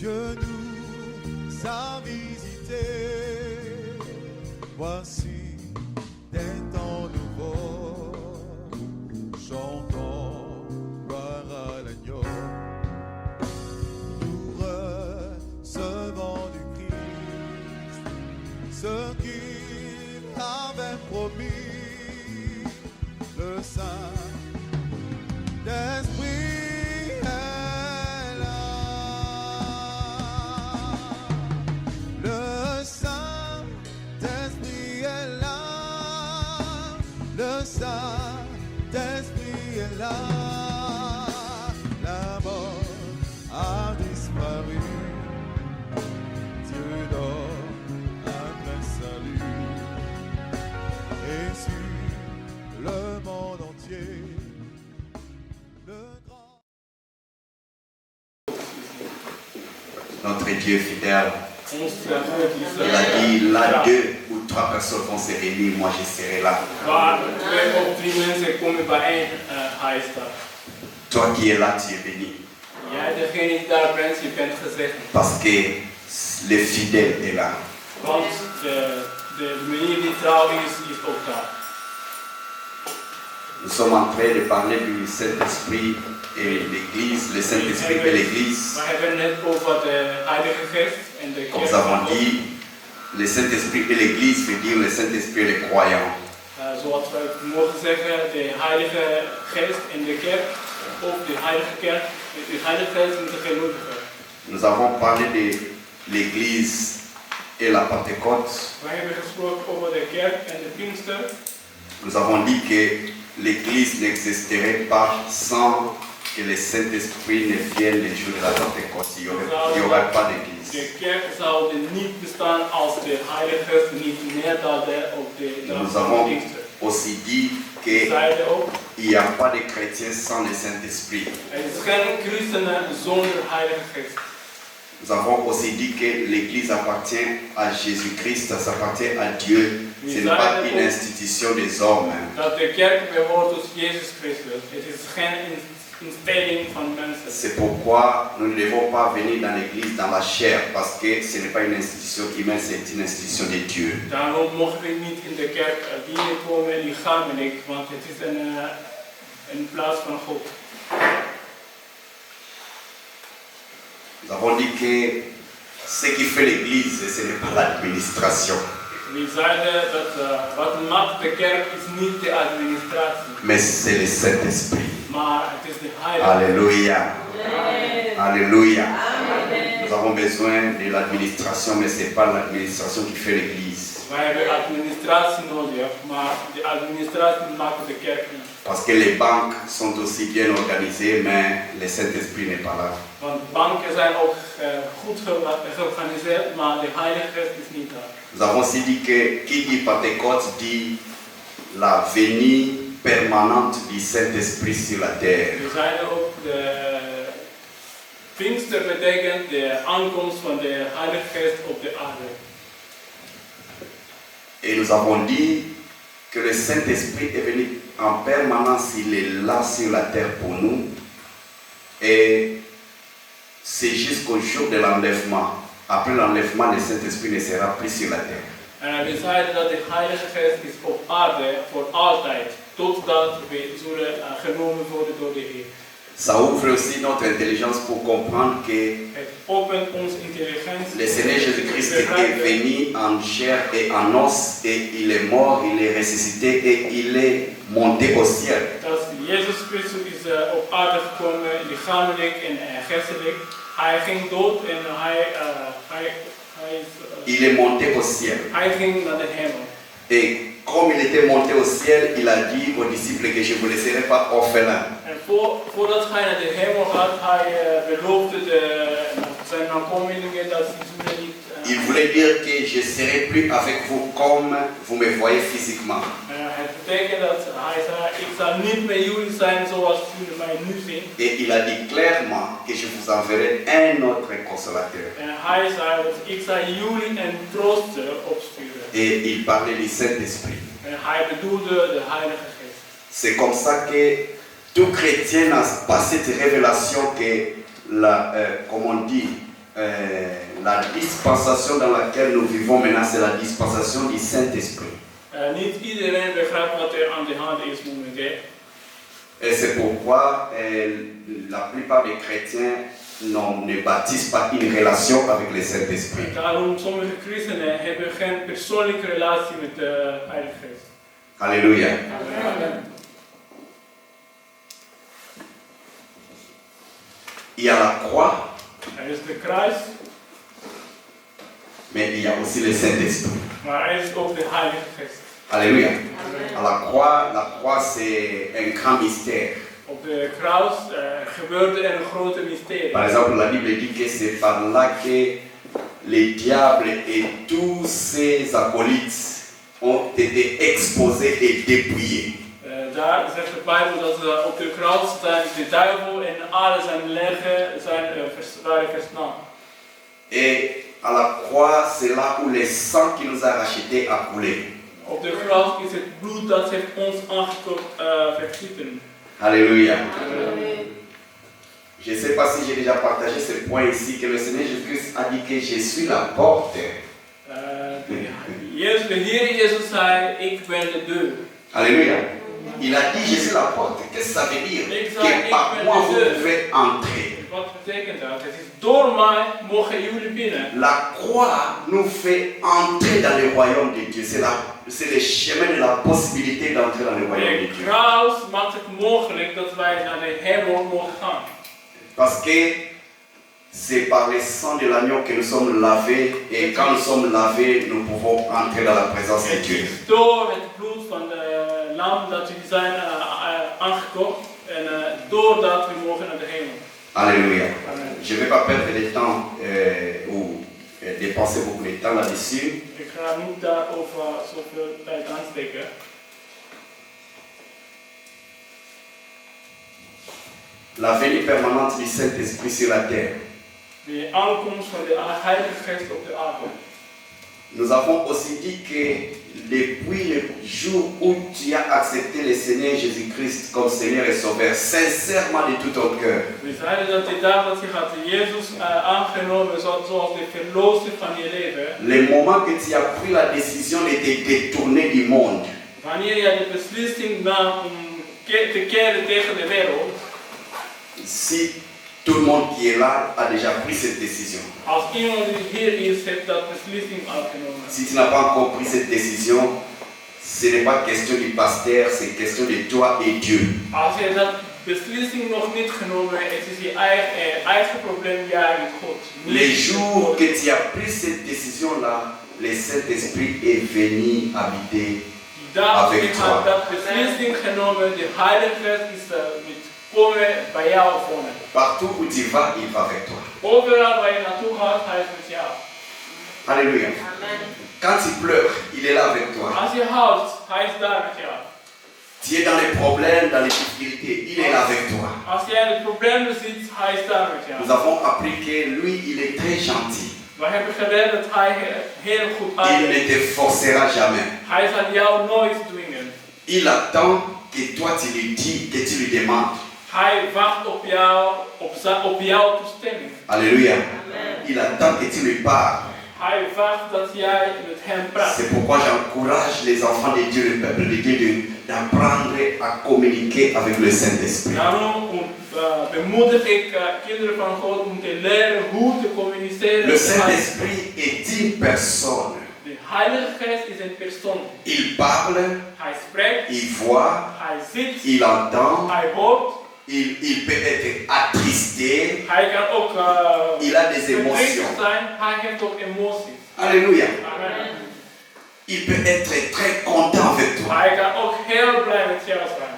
Dieu nous a visités. Voici des temps nouveaux. Chantons gloire à l'agneau. Nous recevons du Christ ce qu'il avait promis. Le Saint-Esprit est là. Le Saint-Esprit est là. Le Saint-Esprit est là. La mort a disparu. Dieu donne un plein salut. Et sur le monde entier, le grand... Notre Dieu fidèle, il a dit, là 2 ou 3 personnes vont se réunir, moi je serai là. Toi qui es là, tu es béni. Parce que le fidèle est là. Nous sommes en train de parler du Saint-Esprit et l'Église, le Saint-Esprit et l'Église. Comme nous avons dit, le Saint-Esprit et l'Église veut dire le Saint-Esprit et les croyants. Zoals we mogen zeggen, de Heilige Geest in de kerk, of de Heilige Kerk, de Heilige Geest in de gelovigen. Nous avons parlé de l'Église et la Pentecôte. We hebben gesproken over de kerk en de Pinkster. Nous avons dit que l'Église n'existerait pas sans que le Saint-Esprit ne vienne le jour de la Pentecôte. Il n'y aurait pas d'Église. De kerk zou niet bestaan als de Heilige Geest niet neerdaalde op de Nous avons Pinkster. aussi dit qu'il n'y a pas de chrétiens sans le Saint-Esprit. Er is geen christenen zonder Heilige Geest. Nous avons aussi dit que l'Église appartient à Jésus-Christ, ça appartient à Dieu. Ce n'est pas une institution des hommes. Dat de kerk behoort tot Jezus Christus. Het is geen instelling van mensen. C'est pourquoi nous ne devons pas venir dans l'Église dans la chair, parce que ce n'est pas une institution humaine, c'est une institution de Dieu. Daarom mogen we niet in de kerk binnenkomen lichamelijk, want het is een plaats van God. Nous avons dit que ce qui fait l'Église, ce n'est pas l'administration. We zeiden dat wat maakt de kerk is niet de administratie, Mais c'est le Saint-Esprit. maar het is de Heilige. Alléluia. Alléluia. Amen. Nous avons besoin de l'administration, mais ce n'est pas l'administration qui fait l'Église. Wij hebben administratie nodig, maar de administratie maakt de kerk niet. Parce que les banques sont aussi bien organisées, mais le Saint-Esprit n'est pas là. Want banken zijn ook goed georganiseerd, maar de Heilige Geest is niet daar. Nous avons aussi dit que qui dit Pentecôte dit la venue permanente du Saint-Esprit sur la terre. We zeiden ook de Pinkster betekent de aankomst van de Heilige Geest op de aarde. Et nous avons dit que le Saint-Esprit est venu en permanence, il est là sur la terre pour nous. Et c'est jusqu'au jour de l'enlèvement. Après l'enlèvement, le Saint-Esprit ne sera plus sur la terre. En we zeiden dat de Heilige Geest is op aarde voor altijd, totdat we zullen genomen worden door de Heer. Ça ouvre aussi notre intelligence pour comprendre que Het opent onze intelligentie. le Seigneur Jésus-Christ est venu en chair et en os, et il est mort, il est ressuscité et il est monté au ciel. Dat Jezus Christus is op aarde gekomen, lichamelijk en geestelijk. Hij ging dood en Il est monté au ciel. hij ging naar de hemel. Et comme il était monté au ciel, il a dit aux disciples que je ne vous laisserai pas orphelins. En voordat hij naar de hemel gaat, hij beloofde zijn nakomelingen dat ze zullen niet... Il voulait dire que je ne serai plus avec vous comme vous me voyez physiquement. Het betekent dat hij zei, ik zal niet met jullie zijn zoals jullie mij nu zien. Et il a dit clairement que je vous enverrai un autre consolateur. En hij zei dat ik zal jullie een trooster opsturen. Et il parlait du Saint-Esprit. En hij bedoelde de Heilige Geest. C'est comme ça que tout chrétien n'a pas cette révélation que, comme on dit, la dispensation dans laquelle nous vivons maintenant, c'est la dispensation du Saint-Esprit. Niet iedereen begrijpt wat er aan de hand is momenteel. Et c'est pourquoi la plupart des chrétiens ne bâtissent pas une relation avec le Saint-Esprit. Daarom sommige christenen hebben geen persoonlijke relatie met de Heilige Geest. Alléluia. Amen. Il y a la croix, Er is de kruis, mais il y a aussi le Saint-Esprit. maar er is ook de Heilige Geest. Alléluia. À la croix c'est un grand mystère. Op de kruis gebeurde er een grote mysterie. Par exemple, la Bible dit que c'est par là que les diables et tous ses acolytes ont été exposés et dépouillés. Daar zegt de Bijbel dat op de kruis zijn de duivel en alle zijn leggen waren versneld. Et à la croix, c'est là où le sang qui nous a rachetés a coulé. Op de kruis is het bloed dat heeft ons aangekocht vergieten. Alléluia. Je ne sais pas si j'ai déjà partagé ce point ici, que le Seigneur Jésus-Christ a dit que je suis la porte. De Heer Jezus zei, ik ben de deur. Alléluia. Il a dit, je suis la porte. Qu'est-ce que ça veut dire? Que par moi vous pouvez entrer. Wat betekent dat? Het is door mij mogen jullie binnen. La croix nous fait entrer dans le royaume de Dieu. C'est le chemin de la possibilité d'entrer dans le royaume de De Dieu. kruis maakt het mogelijk dat wij naar de hemel mogen gaan. Parce que c'est par le sang de l'agneau que nous sommes lavés. Et quand nous sommes lavés, nous pouvons entrer dans la présence de Het Dieu. is door het bloed van de lam dat we zijn aangekocht. En doordat we mogen naar de hemel. Alléluia. Amen. Je ne vais pas perdre le temps ou dépenser beaucoup de temps là-dessus. Ik ga niet daarover zoveel tijd aansteken. La venue permanente du Saint-Esprit sur la terre. De aankomst van de Heilige Geest op de aarde. Nous avons aussi dit que depuis le jour où tu as accepté le Seigneur Jésus-Christ comme Seigneur et Sauveur, sincèrement de tout ton cœur, We zeiden dat de dag dat je had Jezus aangenomen zoals de verlosser van je leven. le moment que tu as pris la décision de te détourner du monde, Wanneer je de beslissing nam om te keren tegen de wereld. si tout le monde qui est là a déjà pris cette décision, Als iemand die hier is, heeft dat beslissing aangenomen. si tu n'as pas encore pris cette décision, ce n'est pas question du pasteur, c'est question de toi et Dieu. Als je dat beslissing nog niet genomen hebt, het is je eigen probleem, jij en God. Les jours que tu as pris cette décision-là, le Saint-Esprit est venu habiter. Die dag avec je toi. hebt dat beslissing genomen, de Heilige Geest is met komen bij jou wonen. Partout où tu vas, il va avec toi. Overal waar je naartoe gaat, hij is met jou. Alléluia. Quand tu pleures, il est là avec toi. Als je houdt, hij is daar met jou. Tu es dans les problèmes, dans les difficultés, il est là avec toi. Als jij de problemen ziet, hij is daar met jou. Nous avons appris que lui, il est très gentil. We hebben geleerd dat hij heel goed Il is. ne te forcera jamais. Hij zal jou nooit dwingen. Il attend que toi tu lui dis, que tu lui demandes. Hij wacht op jouw toestemming. Alléluia. Il attend que tu lui parles. Hij wacht dat jij met hem praat. C'est pourquoi j'encourage les enfants de Dieu, le peuple de Dieu, d'apprendre à communiquer avec le Saint-Esprit. Daarom bemoedig ik kinderen van God om te leren hoe te communiceren. Le Saint-Esprit est une personne. De Heilige Geest is een persoon. Il parle, Hij spreekt, il voit, hij ziet, il entend, hij hoort. il peut être attristé, Hij kan ook il a des verdrietig émotions. zijn. Hij heeft ook emoties. Alléluia. Amen. Il peut être très content avec toi. Hij kan ook heel blij met jou zijn.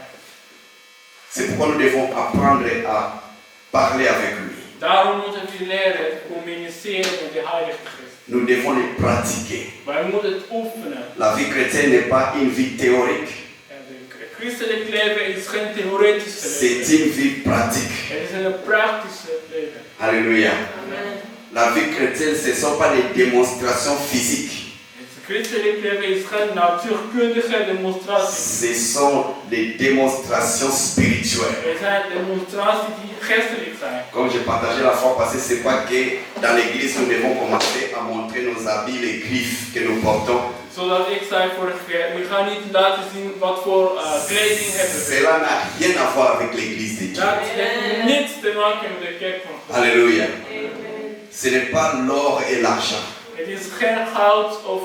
C'est pourquoi nous devons apprendre à parler avec lui. Daarom moeten we leren te communiceren met de Heilige Geest. Nous devons le pratiquer. Wij moeten het oefenen. La vie chrétienne n'est pas une vie théorique, En het christelijk leven is geen theoretische c'est leven. une vie pratique. Het is een praktische leven. Alléluia. La vie chrétienne, ce ne sont pas des démonstrations physiques. Het Christelijk leven is geen natuurkundige demonstratie. Ce sont des démonstrations spirituelles. Het zijn demonstraties die geestelijk zijn. Comme j'ai partagé la fois passée, c'est pas que dans l'église nous devons commencer à montrer nos habits, les griffes que nous portons. Zodat ik zei vorige keer, we gaan niet laten zien wat voor kleding hebben. Cela n'a rien à voir avec l'église de Dieu. Dat heeft niets te maken met de kerk van God. Alléluia. Ce n'est pas l'or et l'argent. Het is geen goud of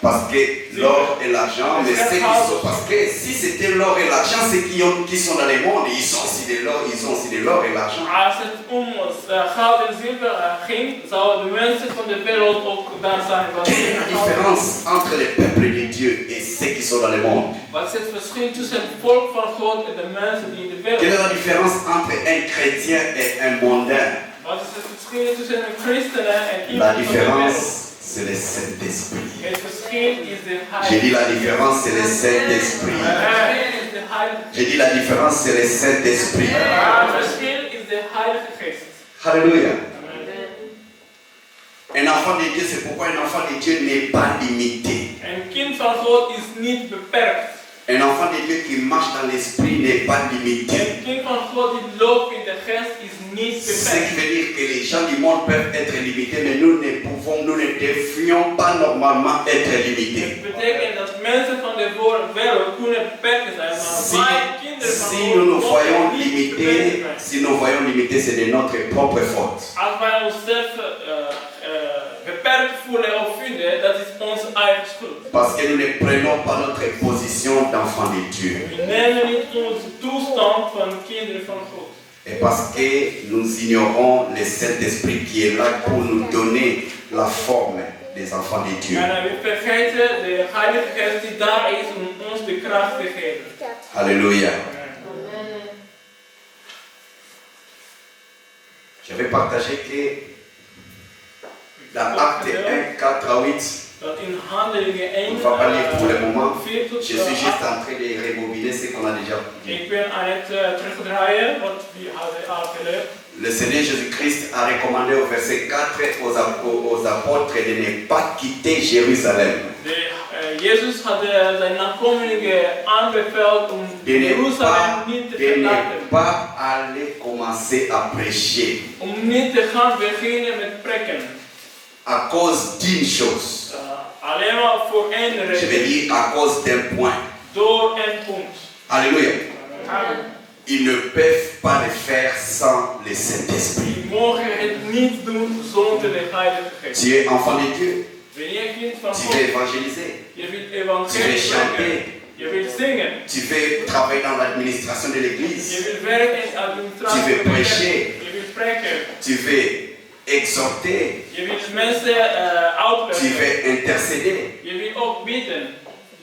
Parce que l'or et l'argent, mais ceux qui sont, parce que si c'était l'or et l'argent, ceux qui sont dans le monde, ils ont aussi de l'or, ils ont aussi de l'or et l'argent. Als het om goud en zilver ging, zouden de mensen van de wereld ook daar zijn. Quelle est la différence entre les peuples de Dieu et ceux qui sont dans le monde? Wat is het verschil tussen het volk van God en de mensen die in de wereld Quelle est zijn? la différence entre un chrétien et un mondain? Wat is het verschil tussen een christen en La iemand van de différence, wereld? c'est le Saint-Esprit. Het verschil is de J'ai dit heilige. la différence, c'est le Saint-Esprit. Is de heilige. J'ai dit la différence, c'est le Saint-Esprit. Het verschil is de heilige geest. Alléluia. Un enfant de Dieu, c'est pourquoi un enfant de Dieu n'est pas limité. Een kind van God is niet beperkt. Un enfant de Dieu qui marche dans l'esprit n'est pas limité. Een kind van God die loopt in de geest is niet Ce qui beperkt. veut dire que les gens du monde peuvent être limités, mais nous ne devrions pas normalement être limités. Het betekent dat mensen van de wereld kunnen beperkt zijn, Si, maar wij kinderen van si God nous nous mogen voyons niet beperkt limités, zijn. si nous voyons limités, c'est de notre propre faute. Als wij onszelf beperkt voelen of vinden, dat is onze eigen schuld. Parce que nous ne prenons pas notre position d'enfant de Dieu. We nemen niet onze toestand van kinderen van God. Et parce que nous ignorons le Saint-Esprit qui est là pour nous donner la forme des enfants de Dieu. En we vergeten de Heilige Geest die daar is om ons de kracht te geven. Alléluia. J'avais partagé que dans Acte 1, 4 à 8, Dat in Handelingen 1, on ne va pas lire pour le moment. 4 tot Je suis juste 8. en train de remobiner ce qu'on a déjà dit. Ik ben aan het terugdraaien wat we hadden aangeleerd. Le Seigneur Jésus-Christ a recommandé au verset 4 aux apôtres de ne pas quitter Jérusalem. Jezus had zijn nakomelingen aanbeveeld om De Jeruzalem niet te ne verlaten. pas aller commencer à prêcher Om niet te gaan beginnen met preken. à cause d'une chose. Alleen maar voor één Je vais reden. dire à cause d'un point. Door één punt. Alléluia. Amen. Ils ne peuvent pas le faire sans le Saint-Esprit. We mogen het niet doen zonder de Heilige Geest. Tu es enfant de Dieu, Ben je kind van tu God? veux évangéliser, Je wilt tu veux evangelie chanter, brengen. Je wilt zingen. tu veux travailler dans l'administration de Je l'église, wilt werken in administratie. Tu veux van de kerk. prêcher. Je wilt preken. tu veux exhorter, Je wilt mensen tu uitleggen. veux intercéder. Je wilt ook bidden.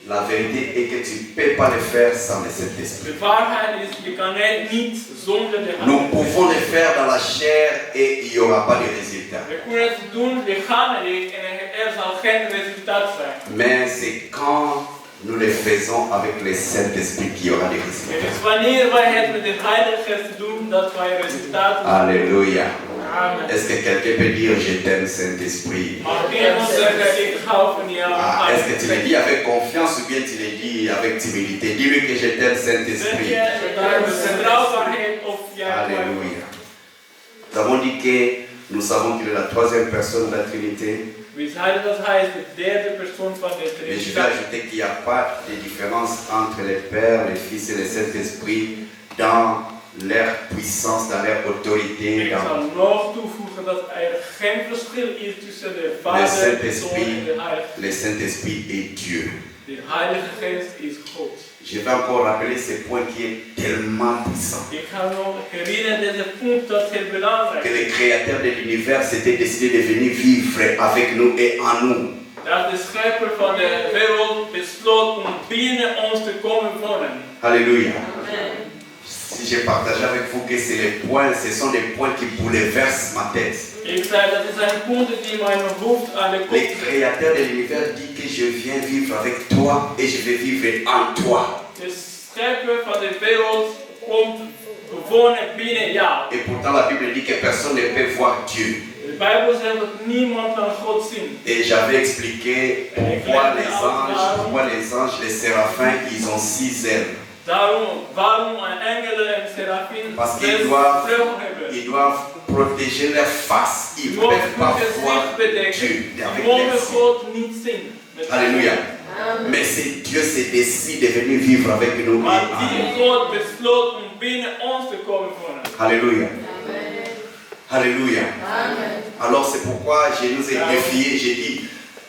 La vérité est que tu ne peux pas le faire sans le Saint-Esprit. De waarheid is, je kan het niet zonder de Nous Heilige pouvons le faire dans la chair et il n'y aura pas de résultat. We kunnen het doen lichamelijk en er zal geen resultaat zijn. Mais c'est quand nous le faisons avec le Saint-Esprit qu'il y aura des Het résultats. is wanneer wij het met de Heilige Geest doen dat wij resultaten zien. Alléluia. Amen. Est-ce que quelqu'un peut dire je t'aime Saint-Esprit? Mag iemand zeggen, ik hou van jou, Ah, est-ce que tu le Heilige dis avec confiance ou bien tu le dis avec timidité? Dis-lui que je t'aime Zeg Saint-Esprit. je daar de vertrouwbaarheid of jij Alléluia. Nous avons dit que nous savons qu'il est la troisième personne de la Trinité. We zeiden dat hij is de derde persoon van de Mais je vais Triniteit. ajouter qu'il n'y a pas de différence entre le Père, le Fils et le Saint-Esprit dans leur puissance, dans leur autorité. Ik Dans... zal nog toevoegen dat er geen verschil is tussen de Le Vader, de Zoon en Saint-Esprit, de Heilige le Saint-Esprit est Dieu. De Heilige Geest is God. Je vais encore rappeler ce point qui est tellement puissant. Ik ga nog herinneren deze punt dat heel belangrijk Que is. le Créateur de l'univers s'était décidé de venir vivre avec nous et en nous. Dat de schepper van de wereld besloot om binnen ons te komen wonen. Alléluia. Si j'ai partagé avec vous que c'est les points, ce sont des points qui bouleversent ma tête. Ik zei dat is een punt die mijn hoofd aan de kop Le Créateur de l'univers dit que je viens vivre avec toi et je vais vivre en toi. De schepper van de wereld komt wonen binnen jou. Et pourtant la Bible dit que personne ne peut voir Dieu. De Bijbel zegt dat niemand kan God zien. Et j'avais expliqué pourquoi les anges, les séraphins, ils ont 6 ailes. Waarom engelen en serafim Parce 6 qu'ils vleugels hebben. ils doivent protéger leur face. Ils ne Die peuvent pas mogen hun voir gezicht bedekken. Dieu Die avec mogen leurs yeux. God niet zien. Met Alléluia. ogen. Mais c'est Dieu s'est décidé de venir vivre avec nous. Maar die God besloot om binnen ons te komen wonen. Alléluia. Alléluia. Amen. Alors c'est pourquoi je nous ai défié, j'ai dit,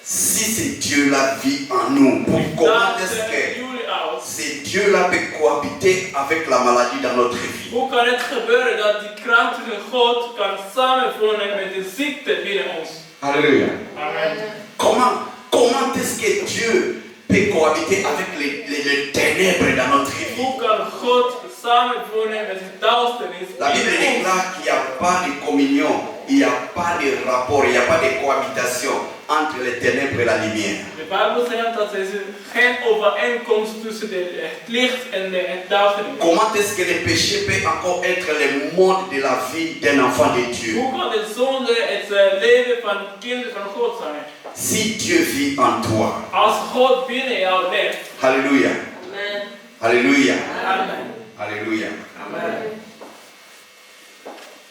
si c'est Dieu-là vit en nous, comment Dat est-ce zeggen que jullie uit. c'est Dieu-là peut cohabiter avec la maladie dans notre vie? Hoe kan het gebeuren dat die krachtige God kan samenwonen met de ziekte binnen ons? Alléluia. Amen. Comment est-ce que Dieu peut cohabiter avec les ténèbres dans notre vie? Hoe kan God samenwonen met de duisternis La Bible binnen ons? déclare qu'il n'y a pas de communion, il n'y a pas de rapport, il n'y a pas de cohabitation entre les ténèbres et la lumière. De Bijbel zegt dat er is geen overeenkomst tussen het licht en het duisternis. Comment est-ce que le péché peut encore être le mode de la vie d'un enfant de Dieu? Hoe kan de zonde het leven van kinderen van God zijn? Si Dieu vit en toi, Als God binnen jou leeft. Alléluia, Amen. Alléluia, Amen. Alléluia. Amen.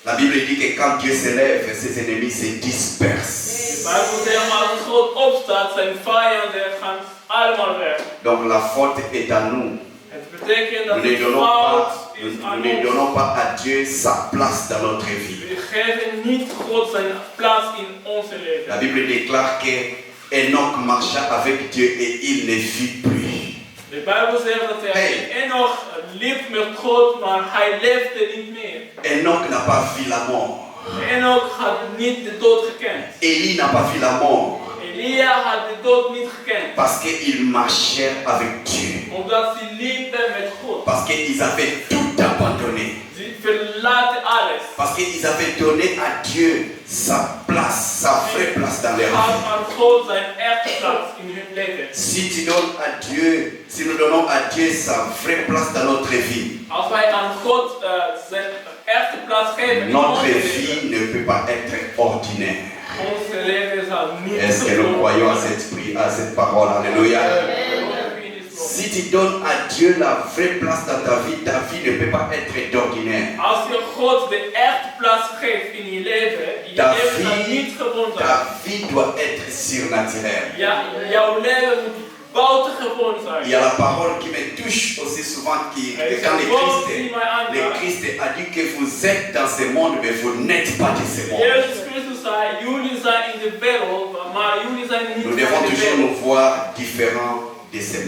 La Bible dit que quand Dieu s'élève, ses ennemis se De dispersent. Bijbel zegt als God opstaat, zijn vijanden gaan allemaal weg. Donc la faute est à nous. Het betekent dat Nous ne het donnons fout pas, is nous aan ne ons. donnons pas à Dieu sa place dans notre vie. We geven niet God zijn plaats in onze La leven. Bible déclare que Enoch marcha avec Dieu et il ne vit plus. De Bijbel zegt dat hij Enoch liep met God, maar hij leefde niet meer. Enoch n'a pas vu la mort. Enoch had niet de dood gekend. Élie n'a pas vu la mort. Elia had de dood niet gekend. Parce qu'ils marchaient avec Dieu. Omdat ze liepen met God. Parce qu'ils avaient tout abandonné. Ze verlaten alles. Parce qu'ils avaient donné à Dieu sa place, sa vraie place dans leur Gaf vie. aan God zijn echte plaats in hun leven. Si tu donnes à Dieu, si nous donnons à Dieu sa vraie place dans notre vie, Als wij aan God zijn echte plaats geven in notre onze leven, vie ne peut pas être ordinaire. onze leven zal niet Est-ce que nous croyons à cette parole? Alléluia. Si tu donnes à Dieu la vraie place dans ta vie ne peut pas être d'ordinaire. Als je God de echte plaats geeft in je leven zal niet gewoon zijn. Ta vie doit être surnaturelle. Ja, jouw leven moet buitengewoon zijn. Il y a la parole qui me touche aussi souvent que quand le Christ a dit que vous êtes dans ce monde, mais vous n'êtes pas de ce monde. Jezus Christus zei, jullie zijn in de wereld, maar jullie zijn niet Nous van devons de toujours wereld. nous voir différents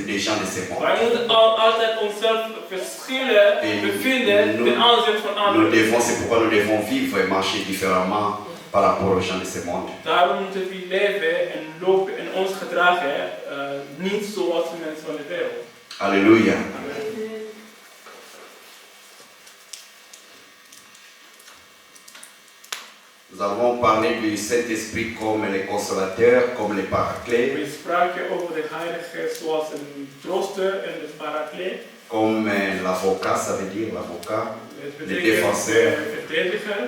des gens de ce monde. Wij moeten altijd onszelf verschillen bevinden ten aanzien van anderen. C'est pourquoi nous devons vivre et marcher différemment par rapport aux gens de ce monde. Daarom moeten we leven en lopen en ons gedragen niet zoals de mensen van de wereld. Alléluia. Nous avons parlé du Saint-Esprit comme le consolateur, comme le paraclet, We spraken over de Heilige Geest zoals een trooster en de parakleet. comme l'avocat, ça veut dire l'avocat, Het le betekent défenseur, de verdediger.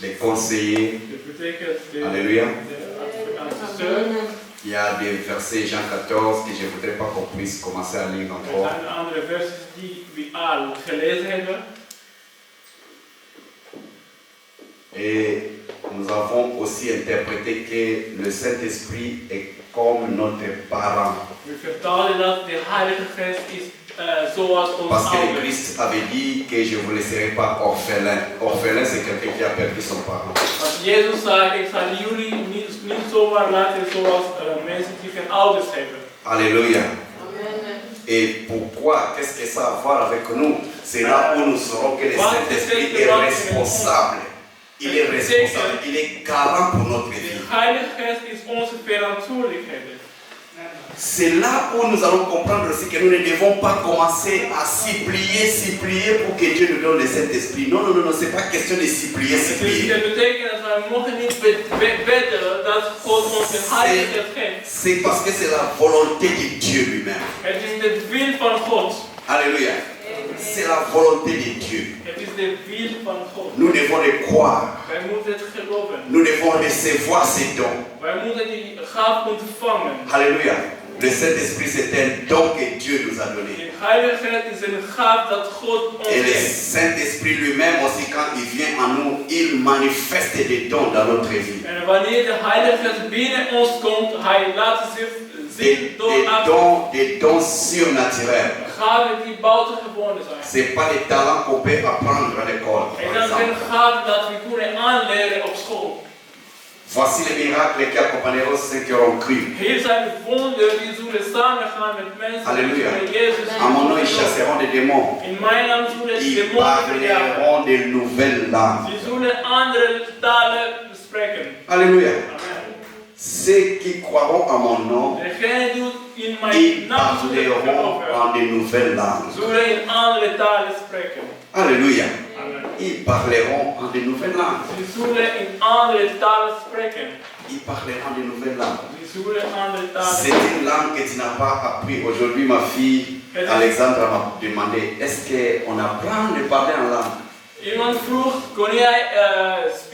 le conseiller. Het betekent de Alléluia. advocaat. Il y a des versets Jean 14 que je ne voudrais pas qu'on puisse commencer à lire Er encore. zijn andere versies die we al gelezen hebben. Et nous avons aussi interprété que le Saint-Esprit est comme notre parent. We vertalen dat de Heilige Geest is zoals ons Parce que le ouders. Christ avait dit que je ne vous laisserai pas orphelin. Orphelin, c'est quelqu'un qui a perdu son parent. Want Jezus zei, ik zal jullie niet zomaar laten zoals mensen die geen ouders hebben. Alléluia. Amen. Et pourquoi? Qu'est-ce que ça a à voir avec nous? C'est là où nous saurons que le Saint-Esprit est responsable. Il est responsable, il est garant pour notre De vie. Heilige Geest is onze verantwoordelijkheid. C'est là où nous allons comprendre aussi que nous ne devons pas commencer à supplier pour que Dieu nous donne le Saint-Esprit. Non, non, non, non, c'est pas question de supplier. Dus dat betekent dat wij mogen niet bidden dat God ons de Heilige Geest geeft. C'est parce que c'est la volonté de Dieu lui-même. Het is de wil van God. Alléluia. C'est la volonté de Dieu. Het Het is de wil van God. Nous devons le croire. Wij moeten het geloven. Nous devons recevoir ces dons. Wij moeten die gaaf ontvangen. Alléluia. Le Saint-Esprit, c'est un don que Dieu nous a donné. De Heilige Geest is een gaaf dat God ons Et le geeft. Saint-Esprit lui-même aussi, quand il vient en nous, il manifeste des dons dans notre vie. En wanneer de Heilige Geest binnen ons komt, hij laat zich zien door Des dons surnaturels. gaven die buitengewoon zijn. Ce n'est pas les talents qu'on peut apprendre à l'école, En par dat zijn exemple. gaven dat we kunnen aanleren op school. Voici les miracles qui accompagneront ceux qui auront cru. Hier zijn de wonderen die zullen samengaan met mensen Alléluia. die Jezus En mon nom, ils chasseront des démons. in mijn naam zullen Ils demonen verjagen. parleront des nouvelles langues. Die zullen andere talen spreken. Alléluia. Amen. Ceux qui croiront à mon nom, Degene die in mijn ils naam zullen parleront geloven, en des nouvelles langues. zullen in andere talen spreken. Alléluia. Amen. Ils parleront en des nouvelles langues. Die zullen in andere talen spreken. Ils parleront des nouvelles langues. Die zullen andere talen C'est une langue que tu n'as pas appris. Aujourd'hui, ma fille Alexandra m'a demandé, est-ce qu'on apprend de parler en langue? Iemand vroeg, kon jij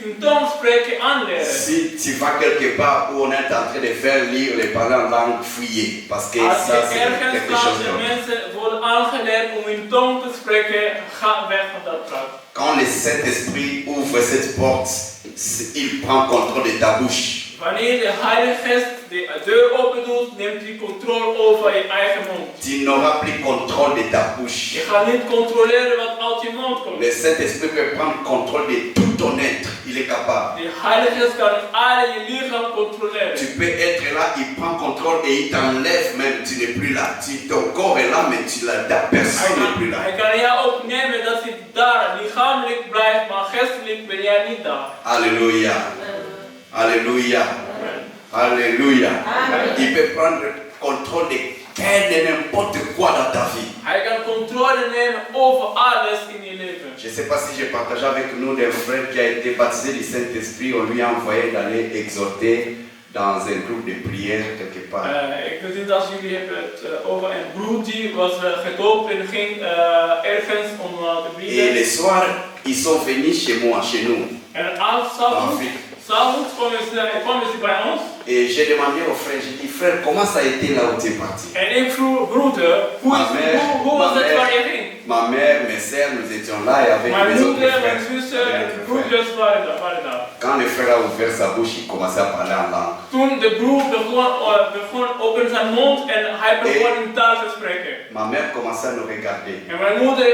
in tong spreken aanleren? Si tu vas quelque part où on est en train de faire lire les parler en langue, fuyez. Parce que Als ça, je c'est ergens quelque staat chose en d'autre. mensen worden aangeleerd om in tong te spreken, ga weg van dat praat. Quand le Saint-Esprit ouvre cette porte, il prend contrôle de ta bouche. Wanneer de Heilige Geest de deur open doet, neemt hij controle over je eigen mond. Tu n'auras plus contrôle de ta bouche. Je gaat niet controleren wat uit je mond komt. Le Saint-Esprit peut prendre contrôle de tout ton être. Il est capable. De Heilige Geest kan alle je lichaam controleren. Tu peux être là, il prend contrôle et il t'enlève même. Tu n'es plus là. Ton corps est là, mais ta personne n'est plus là. Hij kan jou opnemen dat hij daar lichamelijk blijft, maar geestelijk ben jij niet daar. Alléluia. Alléluia. Alléluia. Il peut prendre contrôle de n'importe quoi dans ta vie. Hij kan controle nemen over alles in je leven. Je ne sais pas si j'ai partagé avec nous des frères qui a été baptisé du Saint-Esprit. On lui a envoyé d'aller exhorter dans un groupe de prière quelque part. Ik weet niet als jullie hebben het over een broer die was gedoopt en ging ergens om te Et bieden. le soir, ils sont venus chez moi, chez nous. En En s'avonds kwamen ze bij ons. Et j'ai demandé au frère, j'ai dit, frère, comment ça a été là où tu es parti? En ik vroeg, broeder, hoe was het waar je ging? Ma mère, mes sœurs, nous étions là et avec Mijn les autres moeder, frères. mijn zussen Avec en les frères. broeders waren daar. Quand le frère a ouvert sa bouche, il commençait à parler en langue. Toen de broer begon open zijn mond en hij begon in taal te spreken. Ma mère commençait à nous regarder. En mijn moeder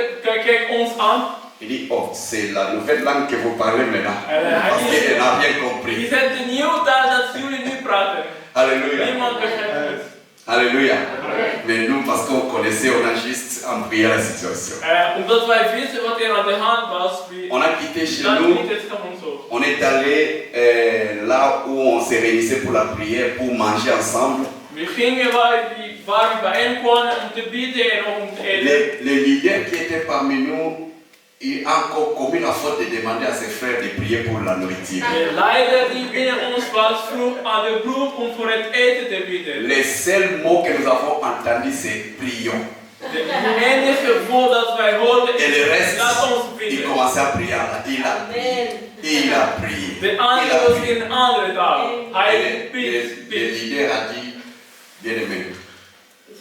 keek ons aan. Il dit, oh, c'est la nouvelle langue que vous parlez maintenant. Hij Parce qu'elle n'a rien Die compris. zet de nieuwe taal dat jullie nu praten. Alléluia. Niemand begrijpt het. Alléluia. Mais nous, parce qu'on connaissait, on a juste embrouillé la situation. Omdat wij wisten wat er aan de hand was, On a quitté chez dat nous. niet het gewoon zo. On est allé là où on se réunissait pour la prière, pour manger ensemble. We gingen waar we bijeenkwamen om te bidden en om te eten. Le leader qui était parmi nous, il a encore commis la faute de demander à ses frères de prier pour la nourriture. De leider die binnen ons was, vroeg aan de broer om voor het eten te bidden. Le seul mot que nous avons entendu, c'est prions. De enige woord dat wij hoorden Et le is, reste, laat ons il bidden. commençait à prier. Il a prié. Il a prié. De Il andere a was prié. in een andere taal. Hij Et bidt, le bidt. leader a dit, bien aimé,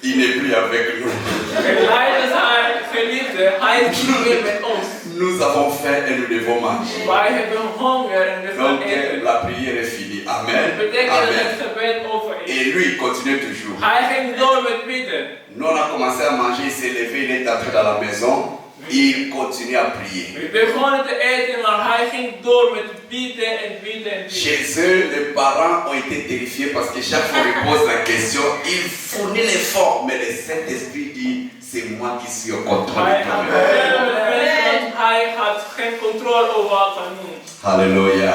il n'est plus avec nous. De leider zei, geliefde, hij is niet meer met ons. Nous avons faim et nous devons manger. Wij hebben honger en we gaan Donc eten. la prière est finie. Amen. Dat betekent dat Amen. het gebed over is. Et lui, il continue toujours. Hij ging door met bidden. Nous, on a commencé à manger, il s'est levé, il est entré dans la maison. Il continue à prier. We begonnen te eten, maar hij ging door met bidden en bidden en bidden. Chez eux, les parents ont été terrifiés parce que chaque fois qu'ils posent la question, ils fournissent l'effort. Mais le Saint-Esprit dit, c'est moi qui suis au contrôle Hij de gaat toi. verder met mensen, want hij had geen controle over wat hij noemt. Alléluia.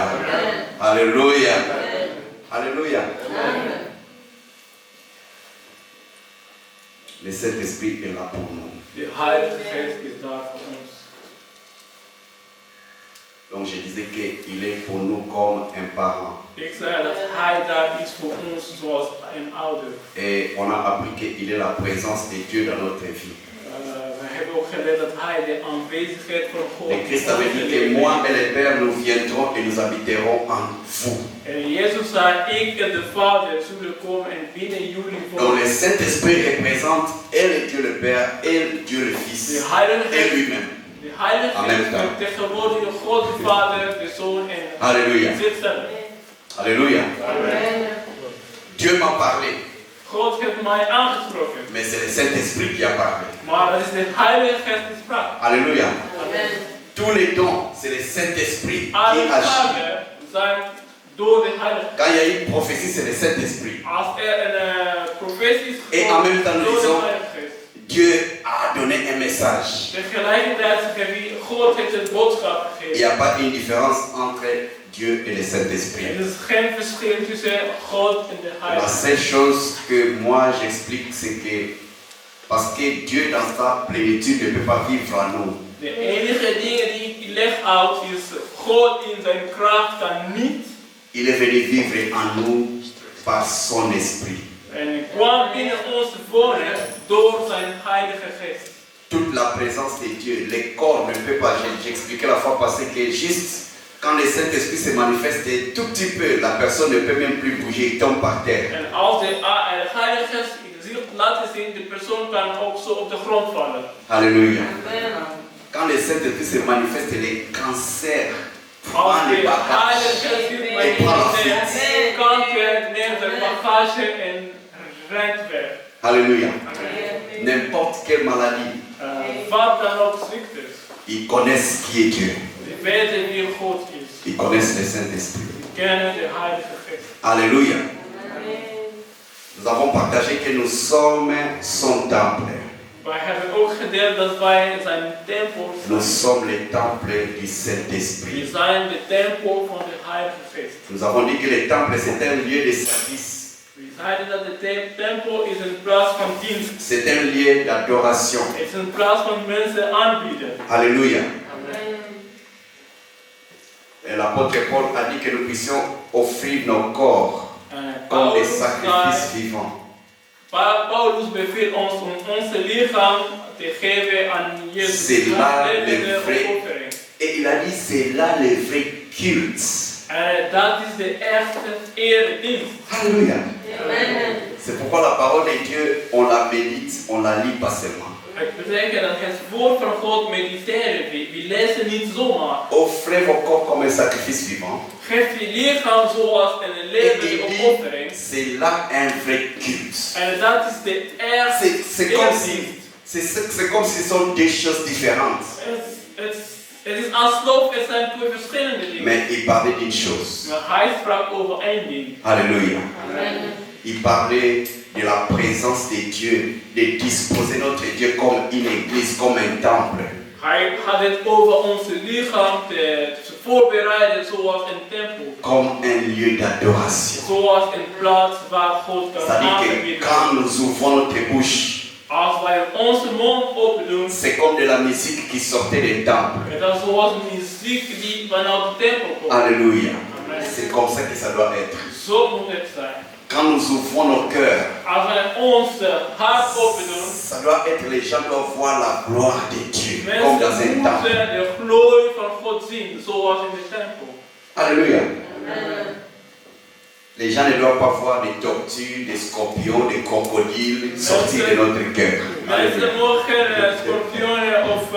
Alléluia. Alléluia. Le Saint-Esprit est là pour nous. De Heilige Geest is daar voor ons. Donc je disais qu'il est pour nous comme un parent. Ik zei dat hij daar is voor ons zoals een ouder. Et on a appris qu'il est la présence de Dieu dans notre vie. We hebben ook geleerd dat hij de aanwezigheid van God. Et Christ avait dit que moi et le Père, nous viendrons et nous habiterons en vous. En Jezus zei, ik en de Vader zullen komen en binnen jullie Donc wonen. le Saint-Esprit représente et le Dieu le Père et Dieu le Fils De Heilige et Geest, lui-même. de Heilige Amen. Geest vertegenwoordigt de God de Vader, de Zoon en Alléluia. zichzelf. Alléluia. Dieu m'a parlé, God heeft mij aangesproken. mais c'est le Saint-Esprit qui a parlé. Maar het is de Heilige Geest die sprak. Alléluia. Tous les dons, c'est le Saint-Esprit qui Alle agit. gaven zijn door de Heilige Geest. Quand il y a une prophétie, c'est le Saint-Esprit. Als er een profetie is Et en même temps, nous door de disons, Heilige Geest. Dieu a donné un message. Tegelijkertijd zeggen we, God heeft een boodschap Il gegeven. n'y a pas une différence entre Dieu et le Saint-Esprit. Er is geen verschil tussen God en de La Heilige seule chose que moi j'explique, c'est que parce que Dieu dans sa plénitude ne peut pas vivre en nous. De enige dingen die ik leg uit is, God in zijn kracht kan niet. Il est venu vivre en nous par son esprit. En hij kwam binnen ons te wonen door zijn Heilige Geest. Toute la présence de Dieu, le corps ne peut pas. J'expliquais la fois passée que juste quand le Saint-Esprit se manifeste tout petit peu, la personne ne peut même plus bouger, il tombe par terre. En als de Heilige Geest in de ziel laten zien, de persoon kan ook zo op de grond vallen. Alléluia. Quand le Saint-Esprit se manifeste, les cancers Als prennent les de bagages. Heilige Geest hier Et par la manifesteert, kanker neemt zijn bagage en rent weg. Alléluia. N'importe quelle maladie, Wat dan ook ziektes. ils connaissent qui est Dieu. Die weten wie God is. Ils connaissent le Saint-Esprit. Die kennen de Heilige Geest. Alléluia. Nous avons partagé que nous sommes son temple. Wij hebben ook gedeeld dat wij zijn tempel Nous zijn. sommes le temple du We Saint-Esprit. zijn de tempel van de Heilige Geest. Nous avons dit que le temple c'est un lieu de service. We zeiden dat de tempel is een plaats van dienst. C'est un lieu d'adoration. Het is een plaats van mensen aanbieden. Alléluia. Et l'apôtre Paul a dit que nous puissions offrir nos corps comme des sacrifices vivants. Paulus beveelt ons om onze lichaam te geven aan Jezus. C'est là Als le levende vrai. opoffering. Et il a dit c'est là le vrai culte. En dat is de echte eredienst. Alléluia. C'est pourquoi la parole de Dieu, on la médite, on la lit pas seulement. Het betekent dat het woord van God mediteren. We lezen niet zomaar. Offrez vos corps comme un sacrifice vivant. Geef je lichaam zoals een Et levende il opoffering. dit, c'est là un vrai culte. En dat is de echte C'est comme eredienst. c'est comme si ce sont deux choses différentes. Het is alsof het zijn twee verschillende dingen. Mais il parlait d'une chose. Maar hij sprak over één ding. Alléluia. Il parlait de la présence de Dieu, de disposer notre Dieu comme une église, comme un temple. Hij had het over onze lichaam te voorbereiden zoals een tempel. Comme un lieu d'adoration. Zoals een plaats waar God kan C'est-à-dire que aanbidden. quand nous ouvrons notre bouche, Als wij onze mond open doen, c'est comme de la musique qui sortait des temples. het is zoals muziek die vanuit de tempel komt. Alléluia. Amen. C'est comme ça que ça doit être. Zo moet het zijn. Quand nous ouvrons nos cœurs, Als wij onze hart open doen, ça doit être, les gens doivent voir la gloire de Dieu, comme dans mensen un temple. moeten de glorie van God zien, zoals in de tempel. Alléluia. Les gens ne doivent pas voir des tortues, des scorpions, des crocodiles sortir de notre cœur. Mensen Alléluia. mogen schorpioenen of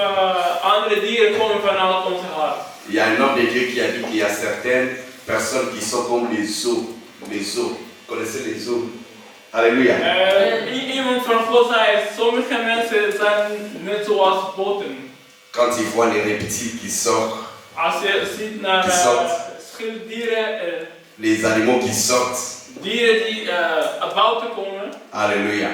andere dieren komen vanuit onze hart. Il y a un homme de Dieu qui a dit qu'il y a certaines personnes qui sont comme les os. Les os. Vous connaissez les os? Alléluia. Iemand van God zei, sommige mensen zijn net zoals botten. Quand ils voient les reptiles qui sortent, Als je ziet naar Die soort. schilddieren, les animaux qui sortent. dieren die buiten komen. Alléluia.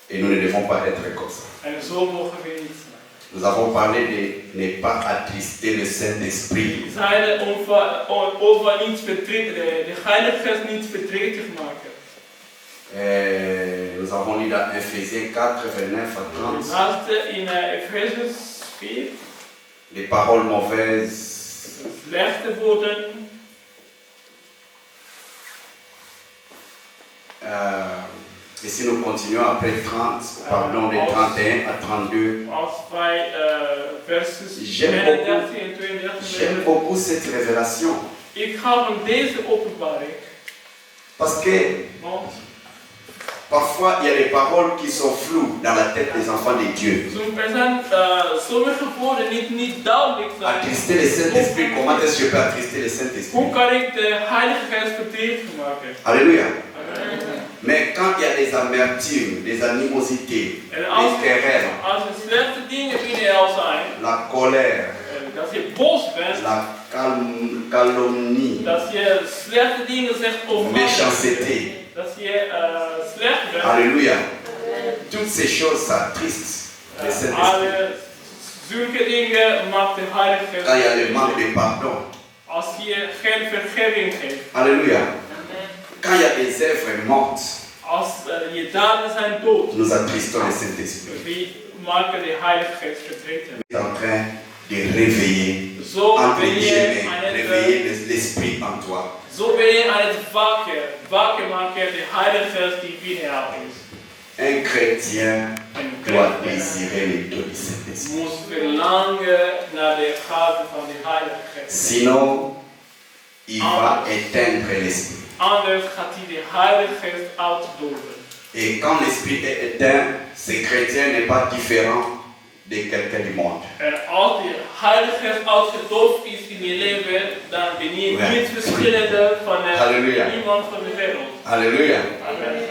Et nous ne devons pas être comme ça. En zo mogen we niet zijn. Nous avons parlé de ne pas attrister le Saint-Esprit. We zeiden over niet verdrietig, de Heilige Geest niet verdrietig maken. Nous avons lu dans Ephésiens 4, 29 à 30. Laatste in Efezes 4, Les paroles mauvaises, slechte woorden, Et si nous continuons après 30, pardon, de 31 à 32, Als wij verses J'aime 31 en 32 j'aime lezen. beaucoup cette révélation. Ik ga van deze openbaring, Parce que want parfois, il y a des paroles qui sont floues dans la tête des enfants de Dieu. er zijn sommige woorden die niet duidelijk zijn. Attrister le Saint-Esprit, comment est-ce que je peux attrister le Hoe Saint-Esprit? kan ik de Heilige Geest verdrietig maken? Alléluia. Amen. Mais quand il y a des amertumes, des animosités, En des querelles, als er slechte dingen binnen jou zijn, la colère, dat je boos bent, la calomnie, dat je slechte dingen zegt over anderen, méchanceté. dat je slecht bent, Alléluia. Toutes ces choses s'attristent le Saint-Esprit. alle zulke dingen maakt de Heilige Geest. Quand il y a le manque de pardon. Als je geen vergeving geeft, Alléluia. Quand il y a des œuvres mortes, als je daden zijn dood, nous attristons le Saint-Esprit. die maken de Heilige Geest verdrietig. Tu es en train de réveiller, Zo entre ben je guillemets, aan het réveiller l'esprit en toi. Zo ben je aan het wakker maken de Heilige Geest die binnen jou is. Un chrétien Een doit christen désirer les dons du Saint-Esprit. moet verlangen naar de gave van de Heilige Geest. Sinon, il va éteindre l'esprit. Anders gaat hij de Heilige Geest uitdoven. Et quand l'esprit est éteint, ce chrétien n'est pas différent de quelqu'un du monde. En als de Heilige Geest uitgedoofd is in je leven, dan ben je niet verschillende van Halleluja. iemand van de wereld. Alléluia. Amen.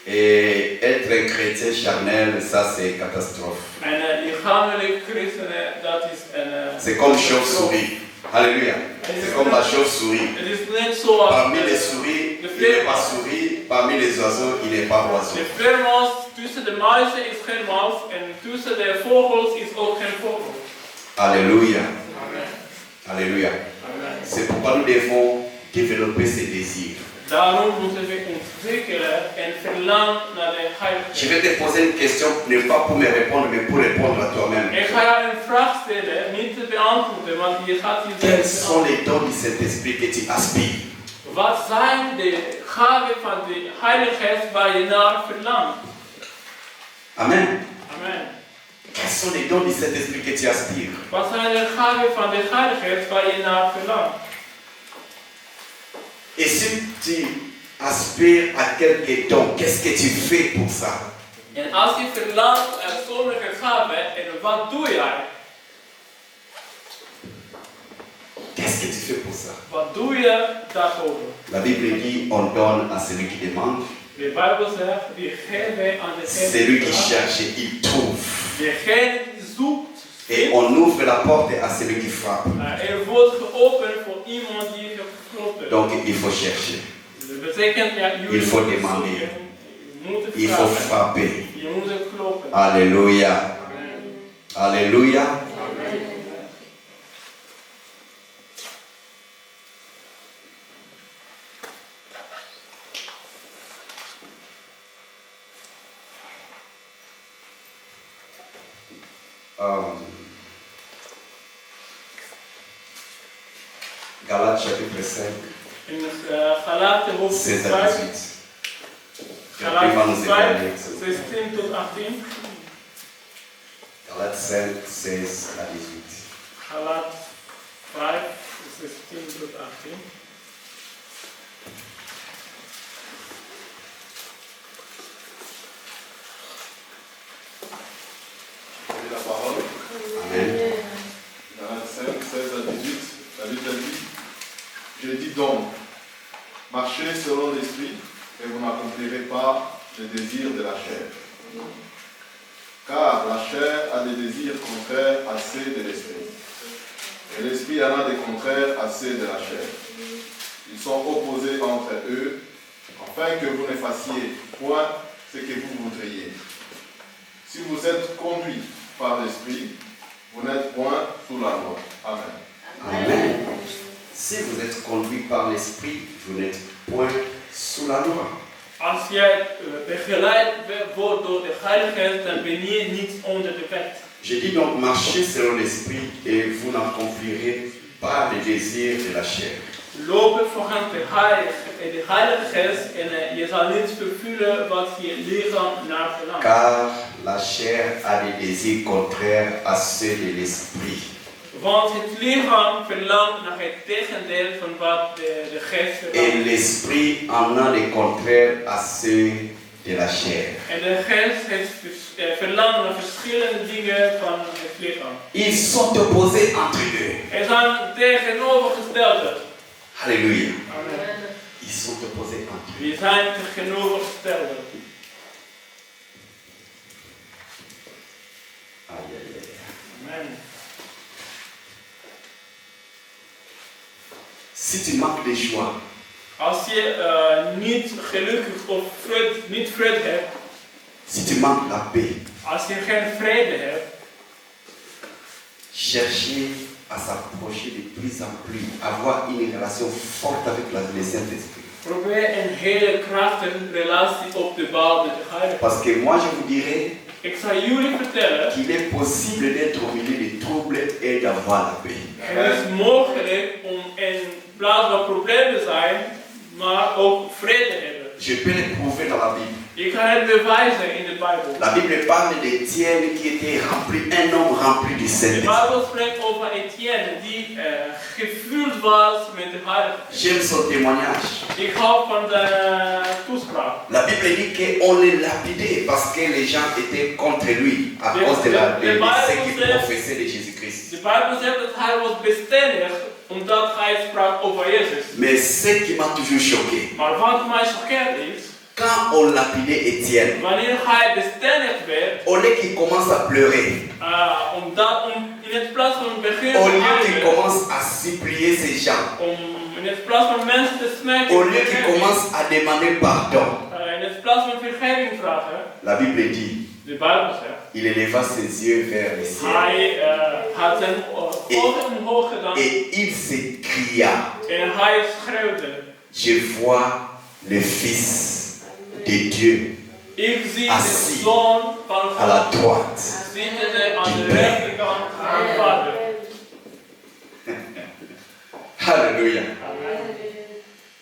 Et être un chrétien charnel, ça c'est catastrophe. En lichamelijk christenen, dat is een... C'est comme chauve-souris. Alléluia. C'est comme la chauve-souris. Het is net zoals Parmi les souris, il n'est pas souris. Parmi les oiseaux, il n'est pas oiseau. de vleermuis. Tussen de muizen is geen muis en tussen de vogels is ook geen vogel. Alléluia. Amen. Alléluia. Amen. C'est pourquoi nous devons développer ces désirs. Daarom moeten we ontwikkelen en verlangen naar de Heilige Je Geest. vais te poser une question, non pas pour me répondre, mais pour répondre à toi-même. Ik ga jou een vraag stellen, niet te beantwoorden, want je gaat Quels jezelf sont beantwoorden. les dons du Saint-Esprit que tu aspires? Wat zijn de gaven van de Heilige Geest waar je naar verlangt? Amen. Amen. Quels sont les dons du Saint-Esprit que tu aspires? Wat zijn de gaven van de Heilige Geest waar je naar verlangt? Et si tu aspires à quelques dons, qu'est-ce que tu fais pour ça? En als je verlangt naar sommige gaven, en wat doe jij? Qu'est-ce que tu fais pour ça? Wat doe je daarvoor? La Bible dit on donne à celui qui demande, De Bijbel zegt, die geven aan celui qui degene cherche, il trouve. degene die zoekt. Et on ouvre la porte à celui qui frappe. Er wordt geopend voor iemand die heeft geklopt. Donc il faut chercher, Dat betekent, ja, Il faut moet demander. zoeken, je moet het il faut vragen. frapper. Je moet het kloppen. Alléluia. Amen. Alléluia. Amen. Galates chapitre 5, In Galaten hoofdstuk 16 à 5, 18. Et après, il va Galaten nous 5, égayer. 16 tot 18. Galates 5, 16 à 18. Galaten 5, 16 tot 18. Et la parole, Amen. Galates 5, 16 à 18, la Bible dit, je dis donc, marchez selon l'esprit et vous n'accomplirez pas les désirs de la chair. Car la chair a des désirs contraires à ceux de l'esprit. Et l'esprit en a des contraires à ceux de la chair. Ils sont opposés entre eux, afin que vous ne fassiez point ce que vous voudriez. Si vous êtes conduits par l'esprit, vous n'êtes point sous la loi. Amen. Amen. Si vous êtes conduit par l'Esprit, vous n'êtes point sous la loi. Als jij begeleid wordt door de Heilige Geest, dan ben je niet onder de wet. Je dis donc, marchez selon l'Esprit et vous n'accomplirez pas les désirs de la chair. lopen volgens de Heilige Geest en je zal niet vervullen wat je lichaam naar verlangt. Car la chair a des désirs contraires à ceux de l'esprit. Want het lichaam verlangt naar het tegendeel van wat de geest Et verlangt. l'esprit en a des contraires à ceux de la chair. En de geest heeft verlangt naar verschillende dingen van het lichaam. Ils sont opposés entre eux. Er zijn tegenovergestelde. Alléluia. Amen. Ils sont opposés entre eux. Die zijn tegenovergestelde. Aïe, aïe, aïe. Amen. Si tu manques de joie, Als je niet gelukkig of niet vrede hebt, si tu manques la paix, als je geen vrede hebt, cherchez à s'approcher de plus en plus, avoir une relation forte avec le Saint-Esprit. probeer een hele krachtige relatie op te bouwen met de Heilige. Parce que moi, je vous dirais Ik zal jullie vertellen, qu'il est possible d'être au milieu des troubles et d'avoir la paix. het is mogelijk om in plaats van problemen te zijn, maar ook vrede te hebben. Je peux le prouver dans la Bible. Je kan het bewijzen in de Bijbel. La Bible parle d'Étienne qui était rempli, un homme rempli du De Saint-Esprit. Bijbel spreekt over Etienne die gevuld was met de Heilige Geest. J'aime son témoignage. Ik hou van de toespraak. La Bible dit qu'on le lapidait parce que les gens étaient contre lui à cause de ce qu'il professait de Jésus-Christ. De Bijbel zegt dat hij was bestendigd omdat hij sprak over Jezus. Mais ce qui m'a toujours choqué, Maar wat mij choqueert is, quand on lapidait Étienne, wanneer hij bestendigd werd, au lieu qu'il commence à pleurer, in het plaats van beginnen au te lieu qu'il huilen, commence à supplier ces gens, in het plaats van mensen te smeken, au lieu qu'il commence à demander pardon, in het plaats van vergeving vragen, la Bible dit, de Bijbel zegt, il éleva ses yeux vers le ciel hij had zijn ogen omhoog gedaan et il s'écria, en hij schreeuwde, je vois le Fils de Dieu ik zie de assis Zoon van à la God droite. zittende aan de rechterkant van de Vader. Alléluia. Amen.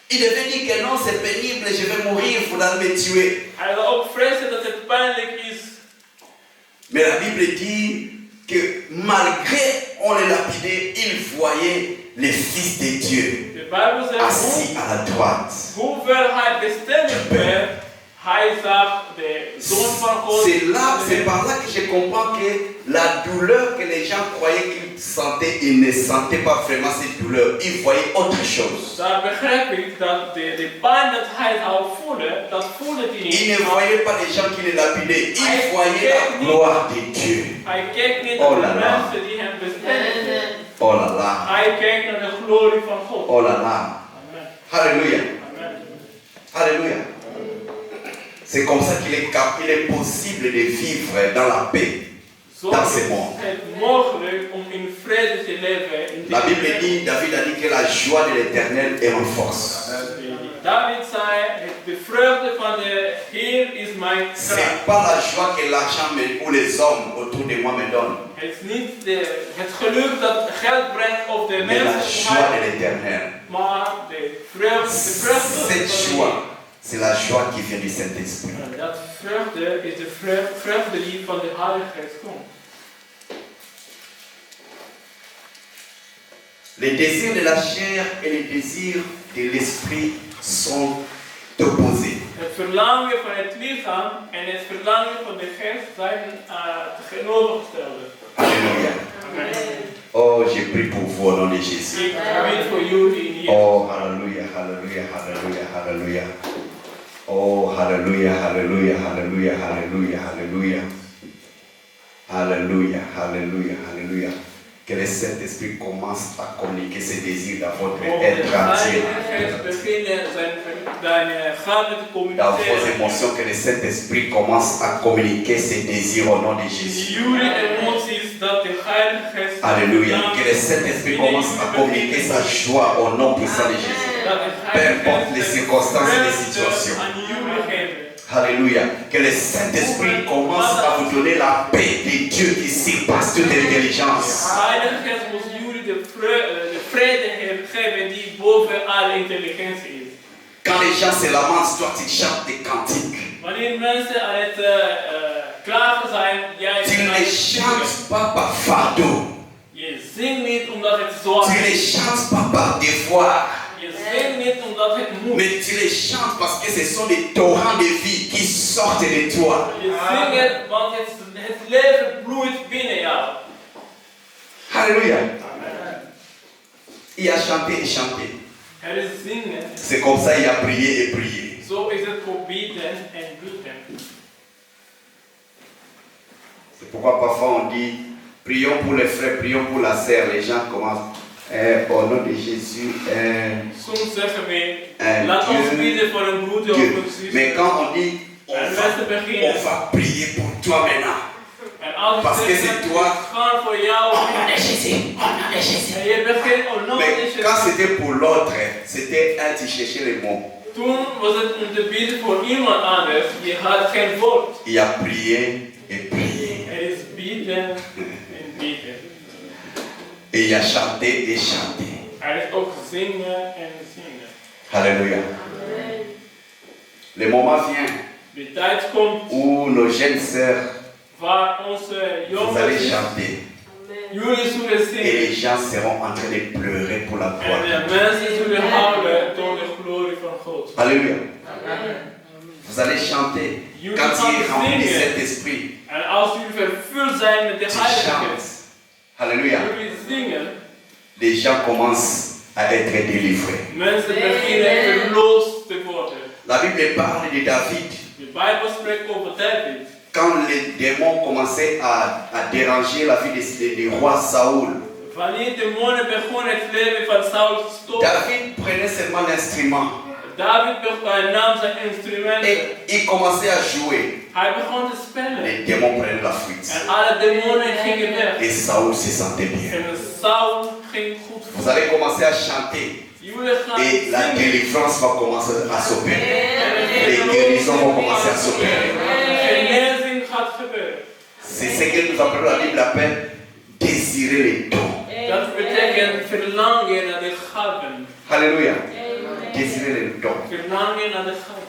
Il devait dire que non, c'est pénible, je vais mourir, il faudra me tuer. Hij zal ook vrezen dat het pijnlijk is. Mais la Bible dit que malgré on le lapidait, il voyait le Fils de Dieu De Bijbel zegt assis à la droite. hoeveel hij bestendigd werd, hij zag de Zoon van God. C'est par là que je comprends que la douleur que les gens croyaient qu'ils sentaient, ils ne sentaient pas vraiment cette douleur. Ils voyaient autre chose. Daar begrijp ik dat de pijn dat hij zou voelen, dat voelde hij Ils niet. ne voyaient pas les gens qui le lapidaient. Ils voyaient la gloire de Dieu. Hij keek niet Oh naar de la la. mensen die hem bestendigden. Oh là là. Hij keek naar de glorie van God. Oh là là. Amen. Alléluia. Amen. Alléluia. C'est comme ça qu'il est possible de vivre dans la paix Zo dans is ce monde. het mogelijk om in vrede te leven. In La deze Bible wereld. dit, David a dit que la joie de l'Éternel est ma force. David zei, de vreugde van de Heer is mijn C'est kracht. pas la joie que l'argent ou les hommes autour de moi me donnent, Het is niet het geluk dat geld brengt of de mais la mensen joie de omheen, l'Éternel. maar de vreugde Cette van de joie, c'est la joie qui vient du Saint-Esprit. Heer. Dat vreugde is de vreugde die van de Heilige Geest komt. Les désirs de la chair et les désirs de l'esprit sont opposés. Het verlangen van het lichaam en het verlangen van de geest zijn tegenovergestelde. Alléluia. Amen. Oh, je prie pour vous au nom de Jésus. Ik bid voor jullie in Jezus. Oh, alléluia, alléluia, alléluia, alléluia. Oh, alléluia, alléluia, alléluia, alléluia, alléluia. Alléluia, alléluia, alléluia. Que le Saint-Esprit commence à communiquer ses désirs dans votre Mogen de être entier. Heilige Geest beginnen zijn gaven te Dans vos communiceren. émotions, que le Saint-Esprit commence à communiquer ses désirs au nom de In Jésus. jullie emoties dat de Heilige Geest Alléluia. Que le Saint-Esprit commence à communiquer sa joie au nom puissant de Jésus. dat de Peu Heilige importe les Geest circonstances et les vreugde situations. aan jullie geven. Alléluia. Que le Saint-Esprit commence à vous donner la paix de Dieu qui surpasse toute intelligence. De Heilige Geest moet jullie de vrede geven die boven alle intelligentie is. Quand les gens se lamentent, toi tu chantes des cantiques. Wanneer mensen aan het klagen zijn, jij Tu ne chantes pas par fardeau. Je zingt niet omdat het zwaar Tu ne is. chantes pas par devoir. Je zingt niet omdat het moet. Mais tu les chantes parce que ce sont des torrents de vie qui sortent de toi. Je zingt het, want het leven bloeit binnen jou. Alléluia. Il a chanté et chanté. Het is zingen. C'est comme ça il a prié et prié. Zo is het voor bieden en bieden. C'est pourquoi parfois on dit, prions pour les frères, prions pour la sœur. Les gens commencent, au nom de Jésus, Soms zeggen we, En laat ons Dieu, bidden voor een broeder of Dieu. een zuster. Mais quand on dit, on En mensen beginnen. va prier pour toi maintenant. En als Parce je que zegt, c'est toi. gaan voor jou. Au nom de Jésus, au nom de Jésus. En je begint, oh non, Mais is quand het. c'était pour l'autre, c'était un qui cherchait les mots. Toen was het om te bidden voor iemand anders. Je had geen woord. Il a prié et prié. Er is bieden en bieden. Et il a chanté et chanté. Er is ook zingen en zingen. Alléluia. Le moment vient De tijd komt où nos jeunes sœurs, waar onze vous allez jongens, chanter. jullie zullen Et zingen. les gens seront en train de pleurer pour la gloire. En de mensen zullen huilen door de glorie van God. Alléluia. Vous allez chanter. Jullie Quand tu es gaan rempli de zingen. Saint-Esprit, En als jullie vervuld zijn met de tu Heilige chantes. Geest, Alléluia. jullie zingen, Les gens commencent à être délivrés. mensen beginnen verlost te worden. La Bible parle de David. De Bijbel spreekt over David. Quand les démons commençaient à déranger la vie du roi Saoul, Wanneer demonen begonnen het leven van Saul te stoppen, David prenait seulement l'instrument David nam zijn instrumenten. et il commençait à jouer. Hij begon te spelen. Les démons prenaient la fuite. En alle demonen gingen weg. Et Saoul se sentait bien. En Saul ging goed Vous voor. allez commencer à chanter Jullie gaan et la zingen. délivrance va commencer à s'opérer. Les guérisons vont commencer à s'opérer. Genezing gaat gebeuren. C'est ce que nous appelons, la Bible appelle désirer les dons. Dat betekent verlangen naar de gaven. Alléluia. Désirer les dons. Verlangen naar de gaven.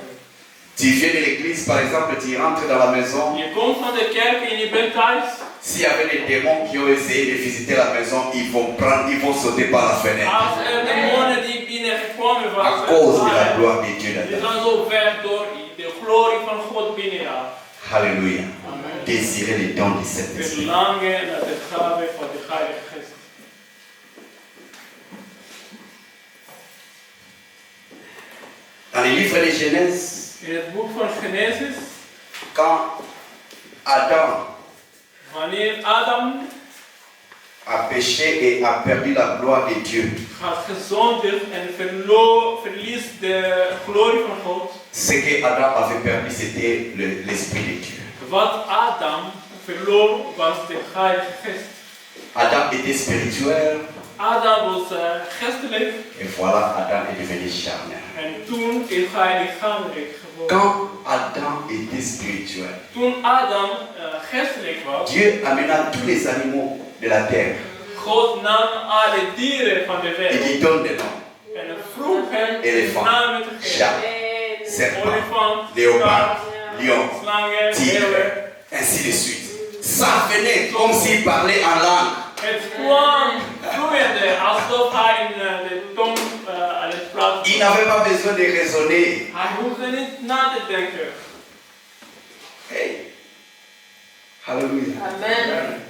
Tu viens de l'église, par exemple, tu rentres dans la maison. Je komt van de kerk en je bent thuis. S'il y avait des démons qui ont essayé de visiter la maison, ils vont sauter par la fenêtre. Als er demonen die binnengekomen À waren, cause de la gloire de Dieu die là-dedans. gaan zo weg door de glorie van God binnen jou. Alléluia. Amen. Désirer les dons du Saint-Esprit. Verlangen naar de gave van de Heilige Geest. Dans les livres de Genèse, In het boek van Genesis, quand Adam wanneer Adam a péché et a perdu la gloire de Dieu, gaat gezondigd en verliest de glorie van God. ce que Adam avait perdu, c'était l'Esprit de Dieu. Wat Adam verloor was de Heilige Geest. Adam était spirituel Adam was geestelijk et voilà, Adam est devenu charnel. en toen is hij lichamelijk geworden. Quand Adam était spirituel, Toen Adam geestelijk was, Dieu amena tous les animaux de la terre. God nam alle dieren van de Il wereld lui donne des noms. en vroeg hem Éléphant, namen te geven. chat, serpent, Olifant, léopard, schaap, lion, slangen, tigre, leeuwen. ainsi de suite. Ça venait comme s'il parlait en langue. Het kwam vloeiende alsof hij in de tong aan het praten Il was. n'avait pas besoin de raisonner. Hij hoefde niet na te denken. Hey. Alléluia. Amen.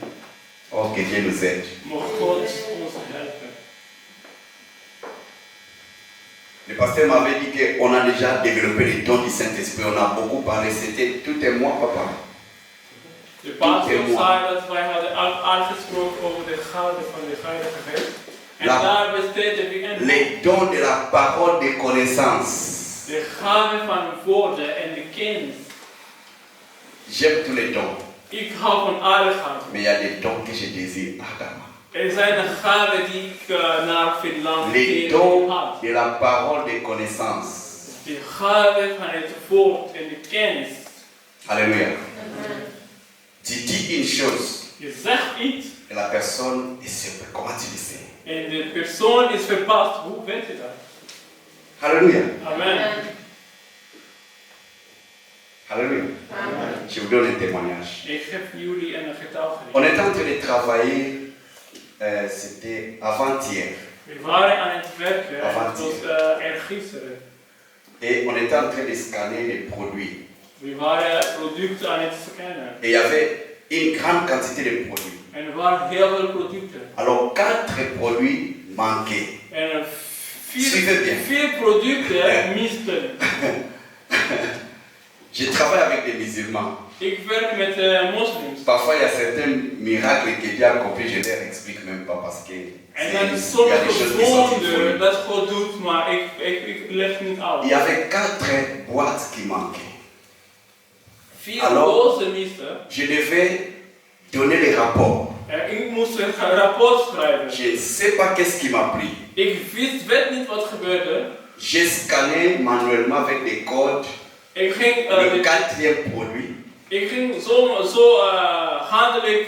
Oh, que Dieu nous aide. Mocht God ons helpen. Le pasteur m'avait dit qu'on a déjà développé les dons du Saint-Esprit. On a beaucoup parlé. C'était tout est moi, papa. De pastor zei dat wij hadden aangesproken over de gave van de Heilige Geest. En daar besteden we in. Les dons de la parole de connaissance. De gave van woorden en de kennis. J'aime tous les dons. Ik hou van alle gaven. Mais il y a des dons que je désire ardemment. Er zijn de gaven die ik naar verlang. Les dons de la parole de connaissance. De gave van het woord en de kennis. Alléluia. Tu dis une chose Je zegt iets et la personne est surprise. Comment tu le sais? en de persoon is verbaasd. Hoe weet je dat? Alléluia. Amen. Alléluia. Je vous donne un témoignage. Ik geef jullie een getuigenis. On était en train de travailler, c'était avant-hier. We waren aan het werken, Avant het was gisteren. Et on était en train de scanner les produits. We waren producten aan het scannen. Et il y avait une grande quantité de produits. En er waren heel veel producten. Alors 4 produits manquaient. En Suivez bien. 4 producten misten. Je travaille avec des musulmans. Ik werk met moslims. Parfois il y a certains miracles que Dieu a accomplis, je ne les explique même pas parce que En il dan y a des sommige choses qui sont wonderen difficiles. dat God doet, maar ik leg niet uit. Il y avait 4 boîtes qui manquaient. 4 Alors, dozen misten. Je devais donner les rapports. Ik moest een rapport schrijven. Je ne sais pas qu'est-ce qui m'a pris. Ik weet niet wat gebeurde. J'ai scanné manuellement avec des codes Ik ging, le 4e produit. ik ging zo handelijk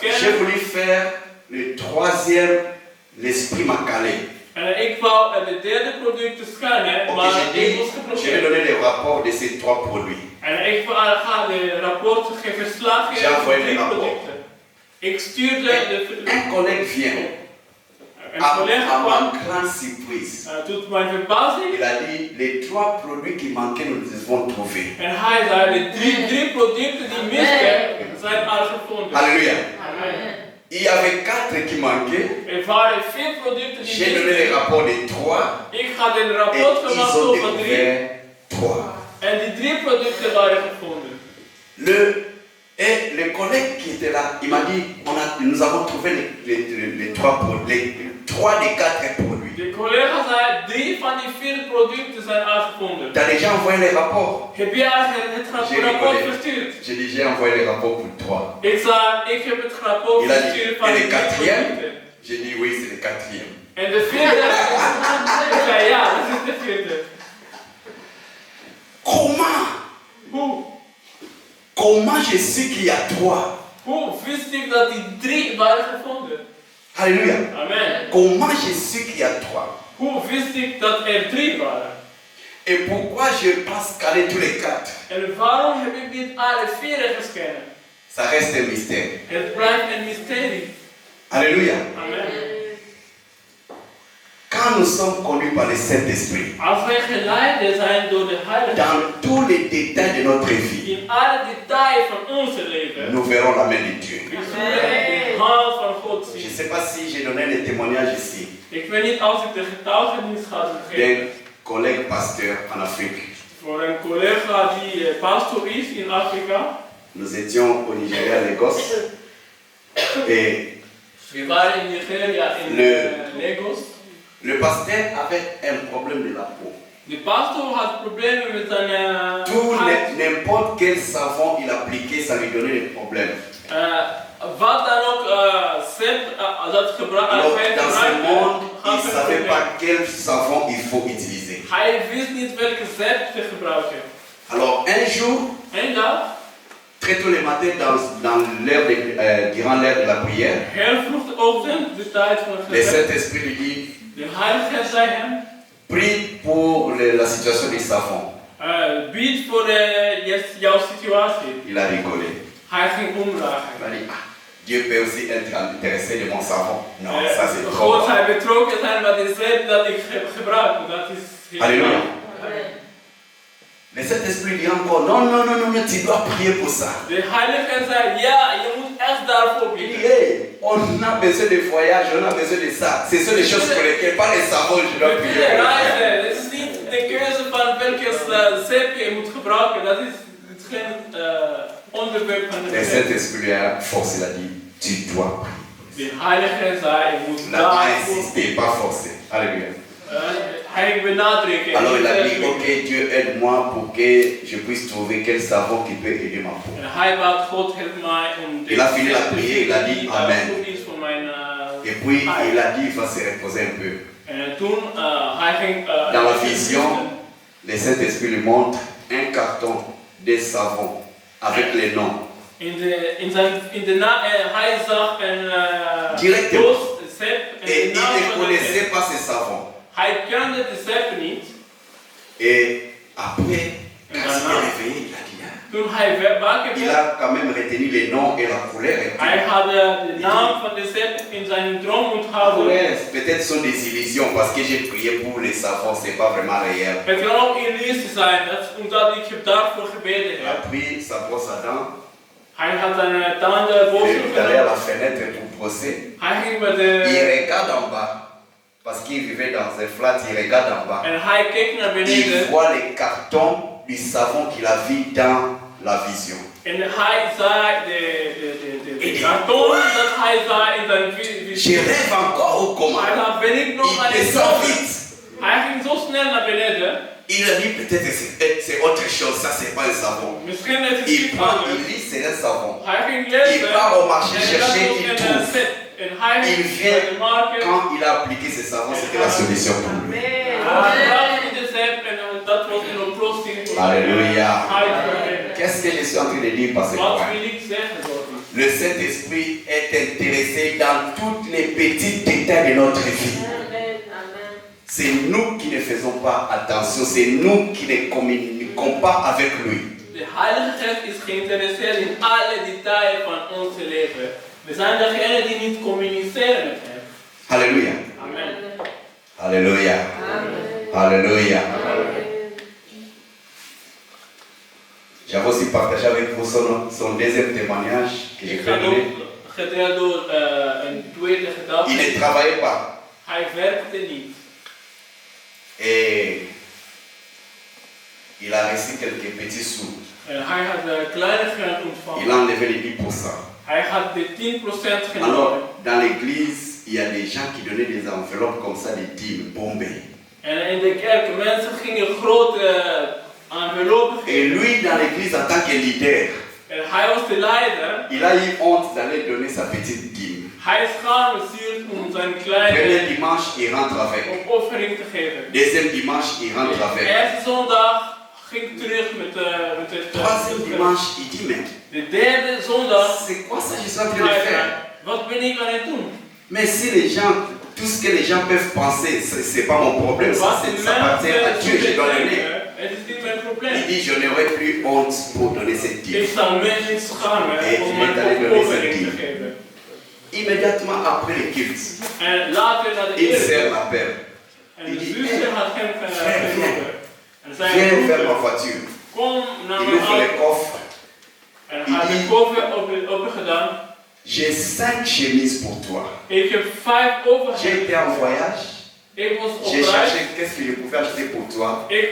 Et j'ai scannen. voulu faire le 3e, l'esprit m'a calé. En ik wou de derde producten scannen, Ok, maar j'ai ik dit, was je vais geblokkeerd. donner les rapports de ces 3 produits. En ik ga de rapporten geven, verslag geven Ja, van voor je 3 rapport. producten. Ik stuurde Un collègue vient een à collega ma kwam, grande surprise. tot mijn verbazing. Il a dit, les 3 produits qui manquaient, nous les avons trouvés. En hij zei, de drie producten die misten, zijn al gevonden. Alléluia. Amen. Il y avait 4 qui manquaient. Er waren 4 producten die J'ai donné les misten. rapports des 3 Ik ga de et rapport ils gemaakt ont over 3. découvert 3. En die 3 producten waren gevonden. Et le collègue qui était là, il m'a dit, nous avons trouvé les 3 produits, 3 des 4 produits. De collega zei, 3 van die 4 producten zijn uitgevonden. Tu as déjà envoyé les rapports? Heb jij het J'ai rapport rigolé. verstuurd? J'ai dit, j'ai envoyé les rapports pour 3. Ik zei, ik heb het rapport Il a dit, verstuurd van et die le 3 4e? producten. J'ai dit, oui, c'est le 4e. En de 4e, ik zei, ja, dat is de 4e. Comment je sais qu'il y a 3? Hoe wist ik dat die 3 waren gevonden? Alléluia. Amen. Comment je sais qu'il y a 3? Hoe wist ik dat er 3 waren? Et pourquoi je n'ai pas scanné tous les 4? En waarom heb ik niet alle 4 gescand? Ça reste un mystère. Het blijft een mysterie. Alléluia. Amen. Quand nous sommes conduits par le Saint-Esprit, Als wij geleid zijn door de Heilige dans tous les détails de notre vie, in alle details van onze leven, nous verrons la main de Dieu. we zullen de hand van God Je ne zien. sais pas si j'ai donné le témoignage ici Ik weet niet als ik de getuigenis ga geven d'un collègue pasteur en Afrique. voor een collega die pastor is in Afrika. Nous étions au Nigeria, à Lagos, et We waren in Nigeria in Lagos. le pasteur avait un problème de la peau. De pastor had problemen met zijn N'importe quel savon il appliquait, ça lui donnait des problèmes. wat dan ook dat Alors, dans ce monde, il ne savait gebruikt. pas quel savon il faut utiliser. Hij wist niet welke zeep te gebruiken. Alors, un jour, En dag, très tôt le matin, durant l'heure de la prière, heel vroeg de ochtend, de tijd van het le gebed. Saint-Esprit lui dit, De Heilige Geest zei hem, prie pour la situation des savons. bied voor jouw situatie. Il a rigolé. Hij ging Il omdragen. a dit, ah, Dieu peut aussi être intéressé de mon savon. Non, ça c'est trop. God zei betrokken zijn bij de zeep dat ik gebruik. Dat is heel Alléluia. belangrijk. Le Saint-Esprit dit encore, non, non, non, non, tu dois prier pour ça. De Heilige Geest zei, ja, je moet echt daarvoor Il dit, bidden. hey, on a besoin de voyage, on a besoin de ça. Ce sont les choses pour lesquelles, pas les savons, je dois We prier. kunnen pour ça. reizen. Het is niet de keuze van welke zeep je moet gebruiken. Dat is geen onderwerp van de Le zeep. Saint-Esprit lui a forcé, il a dit, tu dois prier. De Heilige Geest zei, je moet Il a pas daarvoor insisté, pas forcé. Alléluia. Hij benadrukken. Alors il a dit, ok, Dieu aide-moi pour que je puisse trouver quel savon qui peut aider ma peau. En hij bad, God help mij om Il a fini la prière, il a dit Amen. goed is voor mijn Et puis il a dit, il va se reposer un peu. En toen hij ging... Dans la vision, le Saint-Esprit lui montre un carton de savon avec les noms. Hij zag een Direct. doos zeep en Et il de naam ne van de connaissait zeep. pas ce savon. Hij kende de Sepp niet. Et après, quand il s'est réveillé, il a dit, Toen hij wakker il werd, a quand même retenu les noms et la couleur. Et tout. hij had de naam van de Sepp in zijn droom onthouden. Peut-être ce sont des illusions parce que j'ai prié pour les savants, c'est pas vraiment réel. Het kan ook illusie zijn, dat is omdat ik daarvoor gebeden Il a heb. pris sa brosse à dents, Hij had zijn tanden il boven est allé à gedaan. la fenêtre pour brosser. Hij ging met Il de... regarde en bas parce qu'il vivait dans un flat, il regarde en bas. En hij keek naar Il beneden. voit les cartons du savon qu'il a vu dans la vision. En hij zag de karton dat hij zag in zijn Je visie. rêve encore ou comment? Hij dacht, ben ik nog aan Il het descend dromen? vite. Hij ging zo snel naar beneden. Il a dit peut-être que c'est autre chose, ça c'est pas un savon. Misschien is het Il iets prend, anders. il lit, c'est un savon. Hij ging lezen. Il part au marché En chercher, dat was il een trouve. set. En hij Il ging vient, naar de markt. quand il a appliqué ce savon, c'était la solution pour lui. Hij bracht in de set en dat was een oplossing voor hem. Alléluia. Hij is Qu'est-ce que je suis en train de dire par ce Wat point? wil ik zeggen door dit? Le Saint-Esprit est intéressé dans tous les petits détails de notre vie. C'est nous qui ne faisons pas attention, c'est nous qui ne communiquons pas avec lui. De Heilige Geest is geïnteresseerd in alle details van ons leven. We zijn degenen die niet communiceren met hem. Alléluia. Amen. Alléluia. Alléluia. J'avais aussi partagé avec vous son deuxième témoignage que je Ik vais ga donner. ook gedeeld door een tweede gedachte. Il ne travaillait pas. Hij werkte niet. Et il a reçu quelques petits sous. En hij had kleine geld ontvangen. Il a enlevé les 10%. Hij had de 10% genomen. Alors, dans l'église, il y a des gens qui donnaient des enveloppes comme ça, des dîmes, bombées. En in de kerk, mensen gingen grote enveloppen Et geven. lui, dans l'église, en tant que leader, En hij was de leider. il a eu honte d'aller donner sa petite dîme. Hij schaamde zich om zijn Premier kleine dimanche, il rentre avec. opoffering te geven. Deuxième dimanche, il rentre avec. Eerste zondag ging ik terug met het Troisième dimanche, il dit, mais De derde zondag c'est quoi ça que je suis en train de faire? wat ben ik aan het doen? Mais si les gens, tout ce que les gens peuvent penser, c'est pas mon problème, ça, Wat ça appartient à Dieu, je dois donner. het is niet mijn Il probleem. dit, je n'aurai plus honte pour donner cette dîme. Ik zal mij niet schamen Et om il est allé mijn donner opoffering cette te dîme. geven. Immédiatement après le culte, En later naar de il eerste. sert l'appel. En de zuster had hem geroepen. En Viens zei, faire ma voiture. kom naar Il mijn ouvre les auto. coffres. En hij had de koffer open gedaan. J'ai 5 chemises pour toi. Ik heb 5 J'ai overgegeven. été en voyage. Ik was op J'ai cherché reis. qu'est-ce que je pouvais acheter pour toi. Ik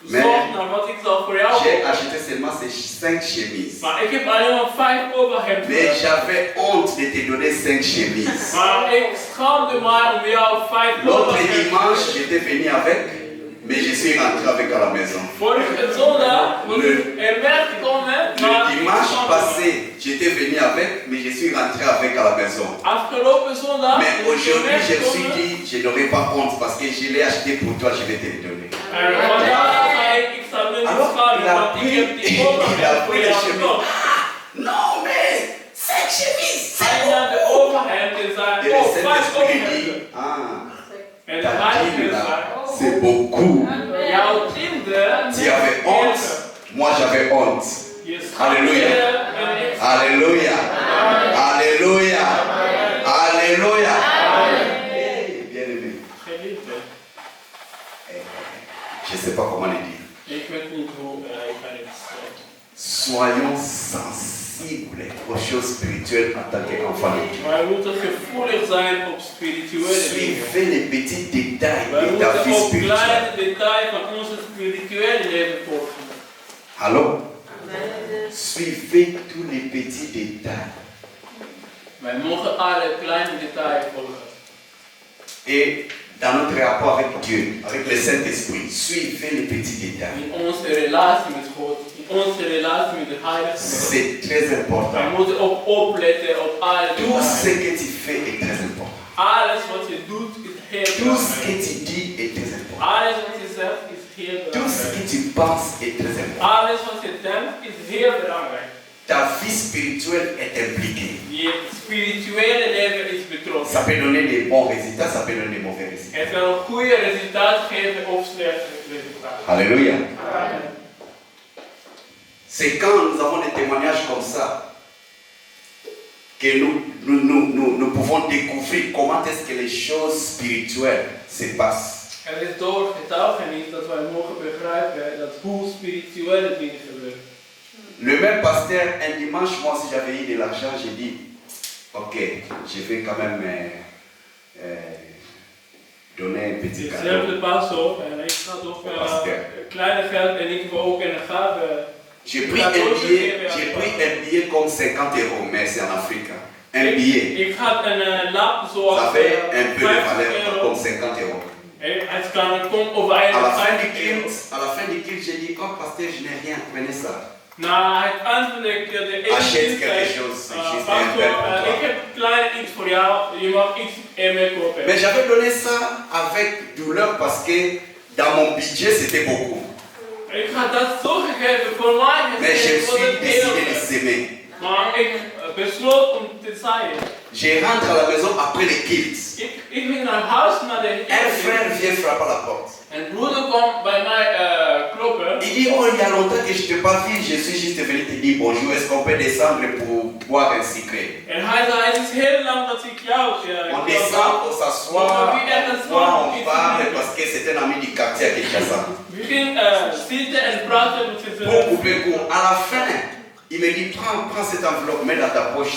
zocht naar wat ik zou voor jou J'ai kopen. acheté seulement ces 5 chemises. Maar ik heb alleen maar 5 overhemden. Mais j'avais honte de te donner 5 chemises. Maar ik schaamde mij om jou 5 L'autre overhemden te dimanche, geven. j'étais venu avec, mais je suis rentré avec à la maison. Vorige zondag was ik er weggekomen. Le dimanche passé, j'étais venu avec, mais je suis rentré avec à la maison. Afgelopen zondag Mais was ik er aujourd'hui, je me suis weggekomen. dit, je n'aurai pas honte parce que je l'ai acheté pour toi, je vais te le donner. En vandaag zei ik zal me niet Alors, schamen, il a want ik pris, heb die il a overhemden voor pris les jou chemises. gekocht. Non, mais 5 chemises, Hij c'est nam de overhemden en zei, Et le oh, 5 Saint-Esprit overhemden. dit, ah, En de ta Heilige dîme Geest là, zei, c'est beaucoup. jouw tiende, Tu avais honte, moi j'avais honte. je schaamde Alléluia. je en ik Alléluia. Alléluia. Alléluia. Bien-aimé, geliefde. je ne sais pas comment le dire. Ik weet niet hoe ik kan het zeggen. Soyons sensibles aux choses spirituelles en tant qu'enfants de Dieu. Wij moeten gevoelig zijn op spirituele dingen. Suivez les petits détails Wij de ta vie moeten op spirituelle. kleine details van onze spirituele leven volgen. Allô? Suivez tous les petits détails. Wij mogen alle kleine details volgen. Et dans notre rapport avec Dieu, avec le Saint-Esprit, suivez les petits détails. In onze relatie met God, in onze relatie met de Heilige Geest. C'est très Wij important. moeten ook opletten op alle Tout ce details. que tu fais est très important. Alles wat je doet is heel Tout ce que belangrijk. tu dis est très important. Alles wat je zegt is heel Tout ce que belangrijk. tu penses est très important. Alles wat je denkt is heel belangrijk. ta vie spirituelle est impliquée. Je spirituele leven is betrokken. Ça peut donner des bons résultats, ça peut donner des mauvais résultats. Het kan een goede resultaat geven of slechte resultaten. Alléluia. Amen. C'est quand nous avons des témoignages comme ça que nous pouvons découvrir comment est-ce que les choses spirituelles se passent. Het is door getuigenis dat wij mogen begrijpen dat hoe spirituele dingen gebeuren. Le même pasteur, un dimanche, moi si j'avais eu de l'argent, j'ai dit, ok, je vais quand même donner un petit Dezelfde cadeau. pas zo en ik ga toch Pasteur. kleine geld en ik wil ook een gave. J'ai pris un billet comme 50 €, mais c'est en Afrique. Hein. Un billet. Ik ga een lap zoals Ça fait un peu de 50 valeur, comme euro. 50 €. Het kan komen over À la fin 50 du euro. culte, j'ai dit, oh pasteur, je n'ai rien, prenez ça. Na het eind de ene Achète quelque tijd, chose, c'est juste un pastor, verre pour toi. ik heb klein iets voor jou, je mag iets ermee kopen. Mais j'avais donné ça avec douleur parce que dans mon budget c'était beaucoup. Ik ga dat zo gegeven voor mij. Mais je me voor suis het décidé deel. de s'aimer. Maar ik besloot om te zaaien. Je rentre à la maison après les kilts. Ik ging naar huis naar de Un frère vient frapper à la porte. En broeder kwam bij mij kloppen. Il dit, oh, il y a longtemps que je te parle, je suis juste venu te dire bonjour, est-ce qu'on peut descendre pour boire un secret? En hij zei, het is heel lang dat ik jou On descend, on s'assoit, on voit, on parle, zie. parce que c'est un ami du quartier à Kinshasa. We gingen zitten en praten met Pour z'n couper court, à la fin, il me dit, prends cette enveloppe, mets dans ta poche,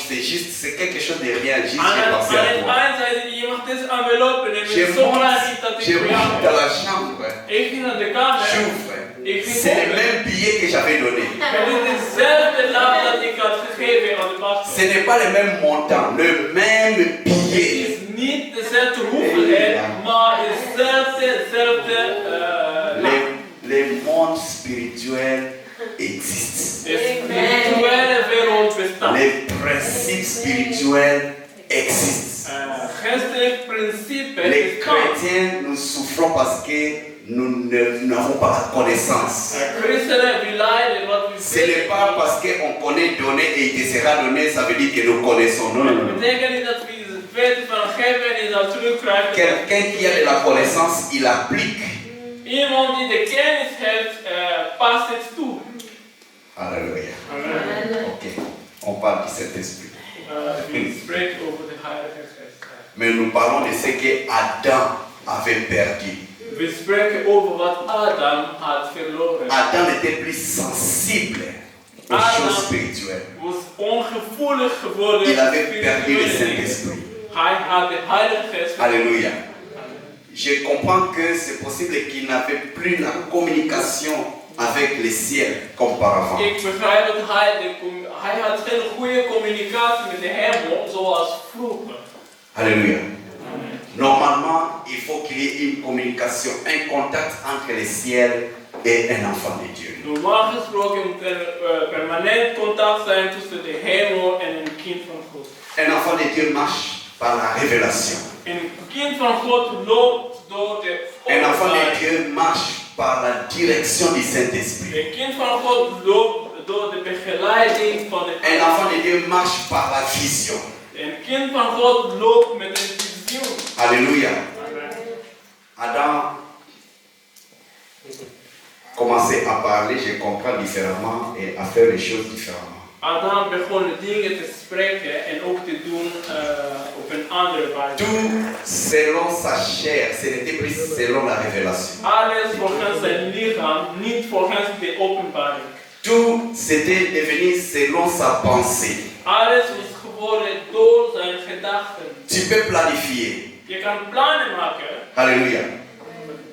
c'est quelque chose de rien, juste j'ai pensé à Aan het toi. eind zei hij, je mag deze envelop nemen. Je Het is zo klein niet dat ik je voor jou monte dans heb. la chambre, Ik ging naar de kamer. j'ouvre. Ik ging C'est le open. même billet que j'avais donné. Het is dezelfde lap dat ik had gegeven aan de pastor. Ce n'est pas le même montant, le même Het billet. is niet dezelfde hoeveelheid, maar dezelfde Les mondes spirituels existent. de spirituele wereld bestaat. Les principes spirituels existent. Geestelijk principe Les bestaan. chrétiens, nous souffrons parce que nous n'avons pas la connaissance. Christenen, we lijden wat we Ce n'est pas parce qu'on connaît donner et il te sera donné, ça veut dire que nous connaissons. Non, non, Het non. betekent niet dat we het weten van geven en je zal terugkrijgen. Quelqu'un qui a de la connaissance, il applique. Iemand die de kennis heeft, past het toe. Alléluia. Amen. Ok. On parle du Saint-Esprit. We spreken over de Heilige Geest. Mais nous parlons de ce que Adam avait perdu. We spreken over wat Adam had verloren. Adam était plus sensible aux choses spirituelles. Was ongevoelig geworden. Il avait perdu le spirituele dingen. Saint-Esprit. Hij had de Heilige Geest. Alléluia. Je comprends que c'est possible qu'il n'avait plus la communication avec le ciel comme auparavant. Ik begrijp dat hij had geen goede communicatie met de hemel zoals vroeger. Alléluia. Normalement, il faut qu'il y ait une communication, un contact entre le ciel et un enfant de Dieu. Normaal gesproken moet er permanent contact zijn tussen de hemel en een kind van God. Un enfant de Dieu marche par la révélation. Een kind van God loopt door de Un enfant de openbaring. Dieu marche par la direction du Saint-Esprit. Een kind van God loopt door de begeleiding van de Un enfant de Dieu marche par la vision. Een kind van God loopt met een visioen. Alléluia. Amen. Adam commençait à parler, je comprends différemment et à faire les choses différemment. Adam begon de dingen te spreken en ook te doen op een andere wijze. Tout selon sa chair, ce n'était plus selon la révélation. Alles volgens zijn lichaam, niet volgens de openbaring. Tout s'était devenu selon sa pensée. Alles was geworden door zijn gedachten. Tu peux planifier. Je kan plannen maken. Alléluia.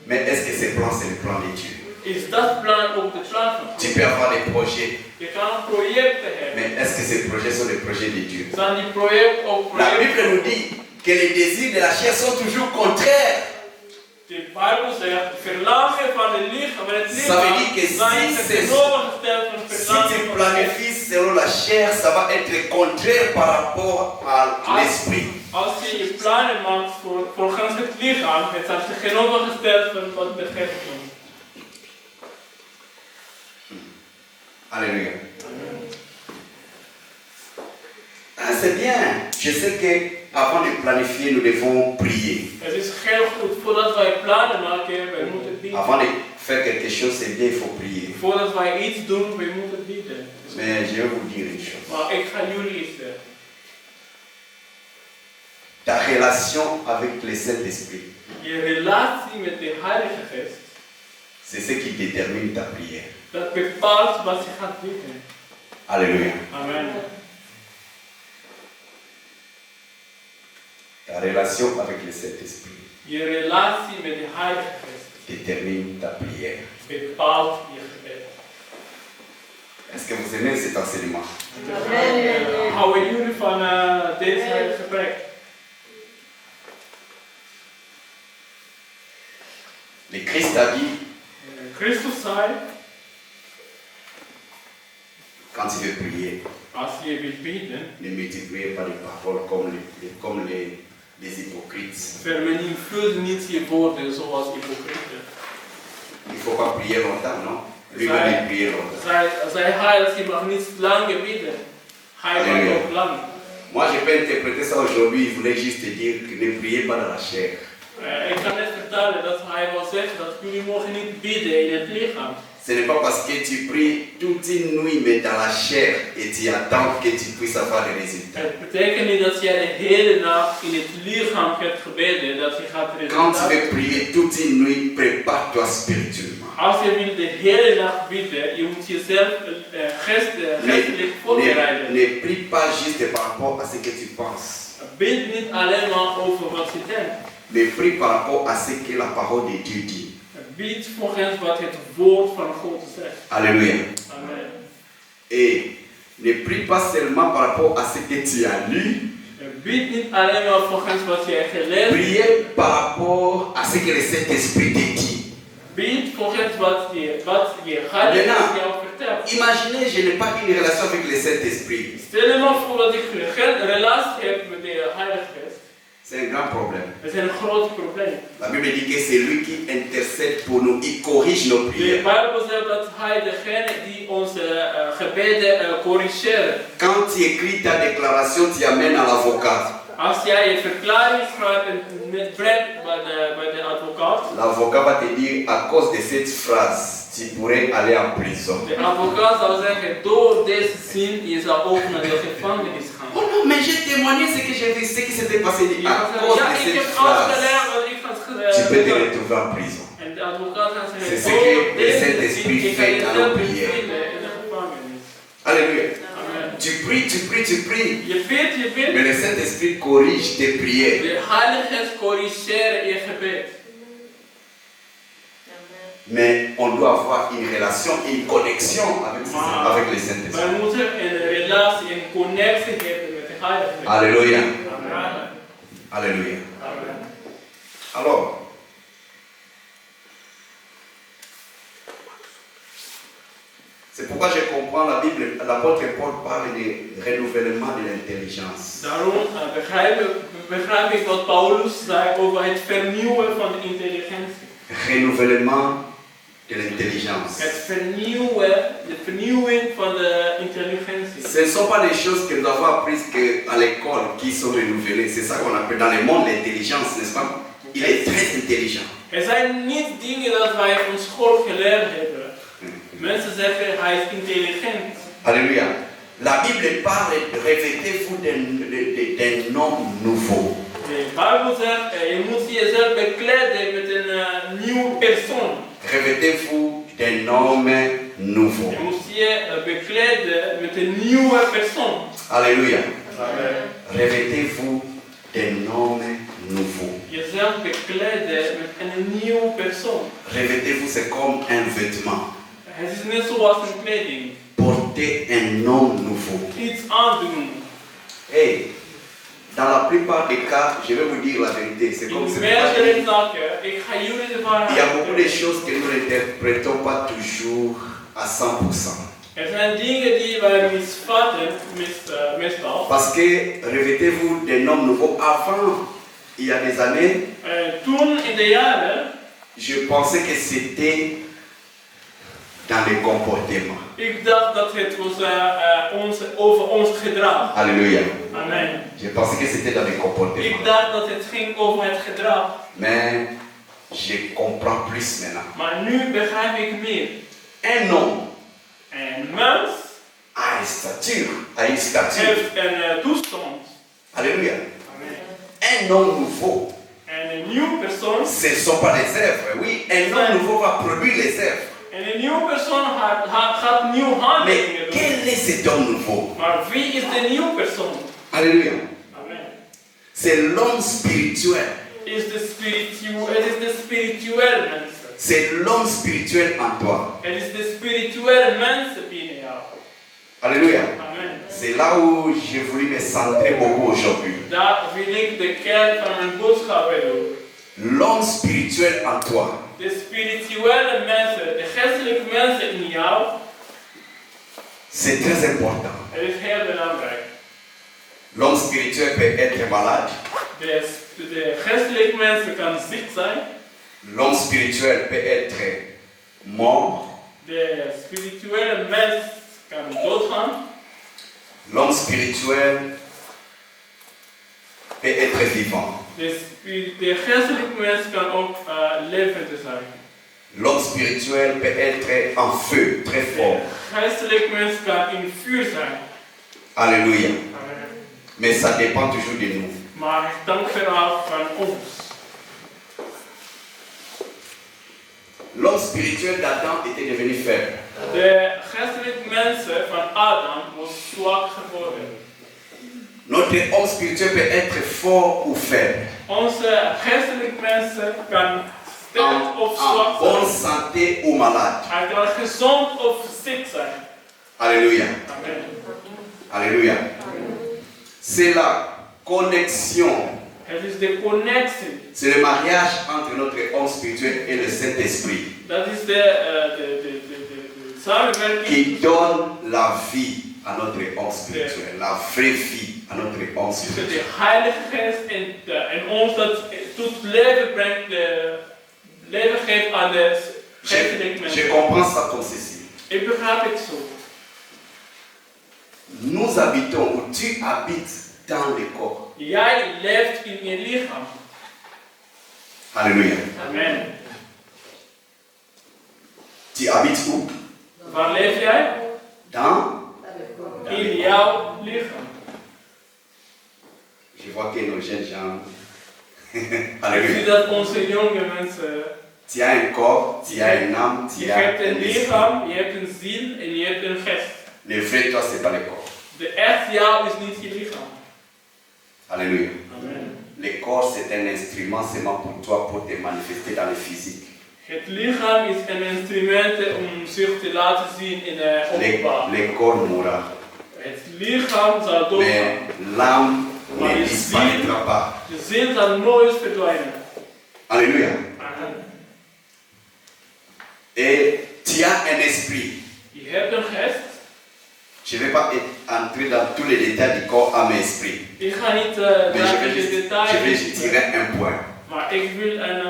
Mais est-ce que ces plans, c'est le plan de Dieu? Is dat plan ook de plan van Tu God? peux avoir des projets, Je kan projecten hebben. mais est-ce que ces projets sont les projets de Dieu? Zijn die projecten ook La projecten? Bible nous dit que les désirs de la chair sont toujours contraires. De Bijbel zegt, verlangen van het lichaam, van het Ça veut dire que lichaam zijn si tegenovergesteld van Si tu verlangen van het planifies selon la chair, ça va être contraire par rapport à l'esprit. Als je je plannen maakt volgens het lichaam, het zijn tegenovergesteld van wat de geest doet. Alléluia. c'est bien. Je sais qu'avant de planifier, nous devons prier. Het is heel goed, voordat wij plannen maken, wij moeten bidden. Avant de faire quelque chose, c'est bien, il faut prier. Voordat wij iets doen, wij moeten bidden. Mais je vais vous dire une chose. Maar ik ga jullie iets zeggen. Ta relation avec le Saint-Esprit, Je relatie met de Heilige Geest, c'est ce qui détermine ta prière. dat bepaalt wat je gaat bidden. Alléluia. Amen. Ta relation avec le Saint-Esprit Je relatie met de Heilige Geest détermine ta prière. bepaalt je gebed. Est-ce que vous aimez cet enseignement? Houden jullie van deze gesprek? Le Christ a dit, Christus zei, quand tu veux prier, als je wilt bidden, ne multipliez pas les paroles comme les hypocrites. vermenigvuldig niet je woorden zoals hypocrieten. Il ne faut pas prier longtemps, non? Lui va dire prier longtemps. Zij heilt, je mag niet lang bidden. Hij mag ook lang. Moi, je peux interpréter ça aujourd'hui. Il voulait juste te dire que ne priez pas dans la chair. Ik kan net vertellen dat hij wil zeggen dat jullie mogen niet bidden in het lichaam. Ce n'est pas parce que tu pries toute une nuit, mais dans la chair, et tu attends que tu puisses avoir des résultats. Het betekent niet dat jij de hele nacht in het lichaam hebt gebeden, dat je gaat Quand tu resultaten. veux prier toute une nuit, prépare-toi spirituellement. Als je wil de hele nacht bidden, je moet jezelf geestelijk voorbereiden. Ne prie pas juste par rapport à ce que tu penses, Bid niet alleen maar over wat je denkt. mais prie par rapport à ce que la parole de Dieu dit. Bid volgens wat het woord van God zegt. Alléluia. Amen. Et ne prie pas seulement par rapport à ce que tu as lu, Bid niet alleen maar volgens wat je hebt gelezen. priez par rapport à ce que le Saint-Esprit te dit. Bid volgens wat je Heilige Geest jou vertelt. Imaginez, je n'ai pas une relation avec le Saint-Esprit. Stel je maar voor dat ik geen relatie heb met de Heilige Geest. C'est un grand problème. Dat is een groot probleem. La Bible dit que c'est lui qui intercède pour nous, il corrige nos De prières. Bijbel zegt dat hij degene die onze gebeden corrigeert. Quand tu écris ta déclaration, tu amènes à l'avocat. Als jij je verklaring schrijft en het brengt bij de advocaat, L'avocat va te dire, à cause de cette phrase, tu pourrais aller en prison. de advocaat zou zeggen, door deze zin je zou ook naar de gevangenis gaan. Oh non, mais j'ai témoigné ce que j'ai vu, ce qui s'était passé. Je À gaat cause zeggen, ja, de ik cette heb phrase, uitgelegd wat ik had tu peux te gedaan. retrouver en prison. En de advocaat gaat C'est zeggen, ce door que le deze Saint-Esprit zin, je kan fait dans jezelf nos prières. bevinden in de gevangenis. Alléluia. Amen. Tu pries, tu pries, tu pries. Je bidt, Mais le Saint-Esprit corrige tes prières. de Heilige Geest corrigeert je gebed. Mais on doit avoir une relation, une connexion avec le Saint-Esprit. Wij moeten een relatie, een connectie hebben met de Heilige Geest. Alléluia. Amen. Alléluia. Amen. Alors, c'est pourquoi je comprends la Bible. L'apôtre Paul parle de renouvellement de l'intelligence. Daarom begrijp ik wat Paulus zei over het vernieuwen van de intelligentie. Renouvellement de l'intelligence. Het vernieuwen, de vernieuwing van de intelligentie. Ce ne sont pas des choses que nous avons apprises à l'école qui sont renouvelées. C'est ça qu'on appelle dans le monde l'intelligence, n'est-ce pas? Il est très intelligent. Er zijn niet dingen dat wij van school geleerd hebben. Mensen zeggen hij is intelligent. Alléluia. La Bible parle, revêtez-vous d'un homme nouveau. De Bijbel zegt, je moet jezelf bekleden met een nieuwe persoon. Revêtez-vous d'un homme nouveau. Je moet je bekleden met een nieuwe persoon. Alléluia. Amen. Revêtez-vous d'un homme nouveau. Jezelf bekleden met een nieuwe persoon. Revêtez-vous, c'est comme un vêtement. Het is net zoals een kleding. Portez un homme nouveau. Iets aandoen. Hey, dans la plupart des cas, je vais vous dire la vérité, c'est comme In ça. meerdere zaken, ik ga jullie de Il y waarheid a beaucoup de vertellen. choses que nous n'interprétons pas toujours à 100%. Er zijn dingen die wij misvatten, meestal. Parce que revêtez-vous d'un homme nouveau. Avant, il y a des années, Toen in de jaren je pensais que c'était dans les comportements. Ik dacht dat het was over ons gedrag. Alléluia. Amen. Je pensais que c'était dans les Ik comportements. dacht dat het ging over het gedrag. Mais je comprends plus maintenant. Maar nu begrijp ik meer. Un homme Een mens a une stature. heeft een toestand. Alléluia. Amen. Un homme nouveau. En een nieuwe persoon. Ce ne sont pas des œuvres. Oui, un homme nouveau va produire les œuvres. En een nieuwe persoon gaat nieuwe handelingen Mais doen. quel est cet homme nouveau? Maar wie is de nieuwe persoon? Alléluia. Amen. C'est l'homme spirituel. Het is de spirituele mensen. C'est l'homme spirituel en toi. Het is de spirituele mensen binnen jou. Alléluia. Amen. C'est là où j'ai voulu me centrer beaucoup aujourd'hui. Daar wil ik de kern van mijn boodschap bij doen. L'homme spirituel en toi. De spirituele mensen, de geestelijke mensen in jou, C'est très important. het is heel belangrijk. L'homme spirituel peut être malade. De geestelijke mensen kan ziek zijn. L'homme spirituel peut être mort. De spirituele mens kan doodgaan. L'homme spirituel peut être vivant. De geestelijke mens kan ook levend zijn. L'homme spirituel peut être en feu, très fort. De geestelijke mens kan in vuur zijn. Alléluia. Amen. Mais ça dépend toujours de nous. Maar het hangt vanaf van ons. L'homme spirituel d'Adam était devenu faible. De geestelijke mensen van Adam was zwak geworden. Notre homme spirituel peut être fort ou faible. Onze geestelijke mensen kan sterk of En zwak bonne zijn. santé ou malade. Hij kan gezond of ziek zijn. Alléluia. Amen. Alléluia. C'est la connexion. Het is de connectie. C'est le mariage entre notre homme spirituel et le Saint-Esprit Dat is de samenwerking. qui donne la vie à notre homme spirituel, la vraie vie à notre homme Tussen spirituel. de Heilige Geest en ons dat tot leven brengt, leven geeft aan de geestelijke Je mensen. comprends ça comme ceci. Ik begrijp het zo. Nous habitons, ou tu habites dans le corps. Jij leeft in je lichaam. Alléluia. Amen. Tu habites où? Waar leef jij? Dans. In jouw lichaam. Je vois que nos jeunes gens. Ik zie Alléluia. dat onze jonge mensen. Tu as un corps, tu as une âme, tu Je as hebt un een esprit. lichaam, je hebt een ziel en je hebt een geest. Le vrai toi, c'est pas le corps. De echt jou is niet je lichaam. Alléluia. Amen. Le corps, c'est un instrument seulement pour toi, pour te manifester dans le physique. Het lichaam is een instrument om zich te laten zien in de openbaar. Le corps mourra. Het lichaam zal doodgaan. Mais l'âme ne disparaîtra pas. De ziel zal nooit verdwijnen. Alléluia. Amen. Et tu as un esprit. Je hebt een geest. Je ne vais pas entrer dans tous les détails du corps, âme et esprit. Ik ga niet Mais naar de details. je vais juste tirer un point. Maar ik wil een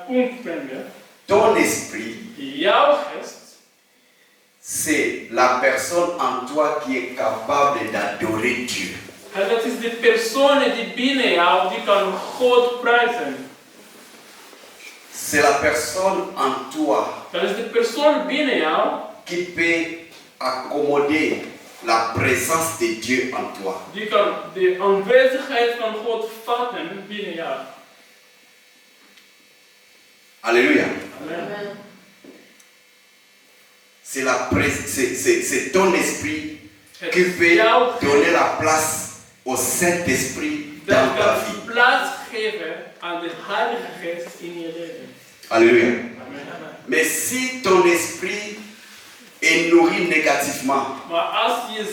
punt brengen. Ton esprit, Jouw geest c'est la personne en toi qui est capable d'adorer Dieu. dat is de persoon die binnen jou die kan God prijzen. C'est la personne en toi Dat is de persoon binnen jou qui peut accommoder la présence de Dieu en toi. die kan de aanwezigheid van God vatten binnen jou. Alléluia. Amen. C'est ton esprit Het qui is peut jouw donner geest la place au Saint-Esprit dat dans ta kan vie. plaats geven aan de Heilige Geest in je leven. Alléluia. Amen. Mais si ton esprit est nourri négativement, Maar als je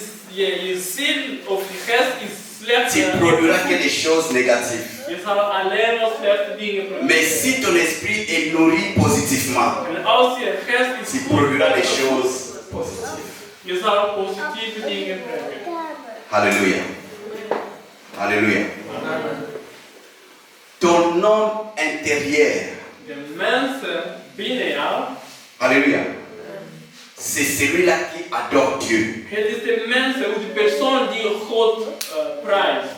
ziel of je geest is slecht, tu produiras que des choses négatives. je zal alleen maar slechte dingen Mais produceren. si ton esprit est nourri positivement, En als je geest is tu goed, produiras des choses positives. je zal positieve dingen brengen. Alléluia. Alléluia. Amen. Ton homme intérieur, De mensen binnen jou, alléluia, c'est celui-là qui adore Dieu. Het is de mensen, of de persoon die God prijst.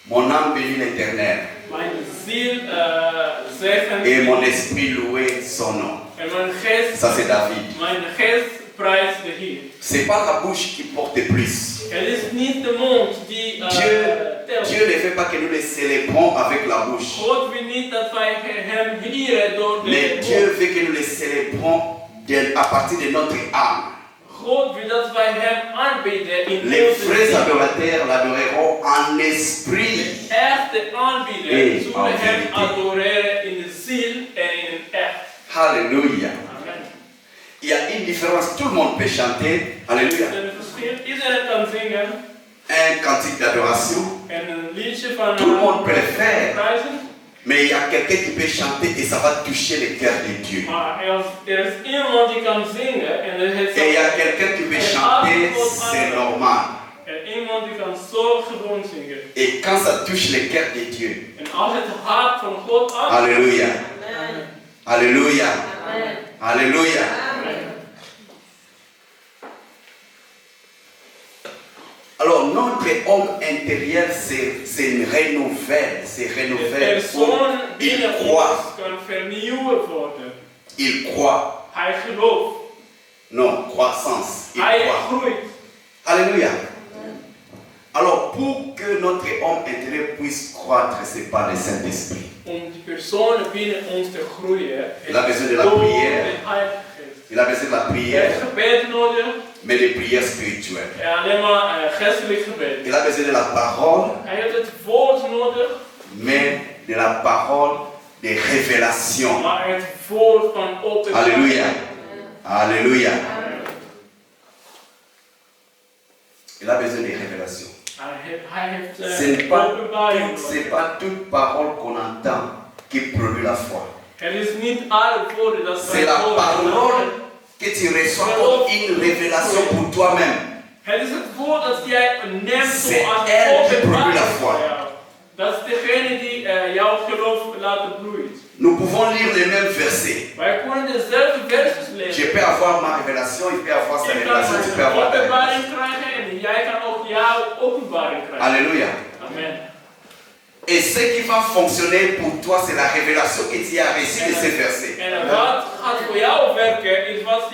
Mon âme bénit l'Éternel Mijn ziel zegt et mon esprit loue son nom. en mijn geest, Ça c'est David. mijn geest prijst de Heer. C'est pas la bouche qui porte plus. Het is niet de mond die telt. Dieu ne veut pas que nous les célébrons avec la bouche. God wil niet dat wij hem vieren door de Mais mond. Dieu veut que nous les célébrons à partir de notre âme. God wil dat wij hem aanbidden in Les onze vrais ziel. adorateurs l'adoreront en esprit. Echte aanbidders zullen en hem vérité. adoreren in de ziel en in het echt. Alléluia. Amen. Il y a une différence. Tout le monde peut chanter. Alléluia. Er is een verschil. Iedereen kan zingen Un cantique d'adoration. en een liedje van Tout le monde peut le faire. prijzen. Mais il y a quelqu'un qui peut chanter et ça va toucher le cœur de Dieu. Maar er is iemand die kan zingen en het Et il y a quelqu'un qui peut chanter, c'est normal. En iemand die kan zo gewoon zingen. Et quand ça touche le cœur de Dieu. En als het hart van God aangaat. Alléluia. Alléluia. Alléluia. Alors notre homme intérieur c'est une renouvelle, c'est De renouvelé. persoon Il binnen croit, ons kan vernieuwd worden. il croit. Hij gelooft. Non, croissance. Il Hij croit. groeit. Alléluia. Alors pour que notre homme intérieur puisse croître, c'est par le Saint-Esprit. Om die personen binnen ons te groeien. Il a besoin de la door prière. de Heilige Geest. Il a besoin de la Hij prière, heeft gebed nodig. mais des prières spirituelles. En alleen maar geestelijk gebed. Il a besoin de la parole, Hij heeft het woord nodig. mais de la parole de révélation. Maar het woord van openbaring. Alléluia. Alléluia. Il a besoin de révélation. Hij heeft Ce n'est pas, openbaring nodig. c'est pas toute parole qu'on entend qui produit la foi. Het is niet alle woorden dat C'est la parole que tu reçois comme une révélation pour toi-même. Het is het woord dat jij neemt C'est zoals elle qui openbaring produit la foi. voor jou. Dat is degene die jouw geloof laten bloeien. Nous pouvons lire les mêmes versets. Wij kunnen dezelfde versjes Je lezen. peux avoir ma révélation, il peut avoir sa Je kan révélation, tu peux avoir ta openbaring révélation. krijgen en jij kan ook jouw openbaring krijgen. Alléluia. Amen. Et ce qui va fonctionner pour toi, c'est la révélation que tu as reçue de ces versets. En wat gaat voor jou werken is wat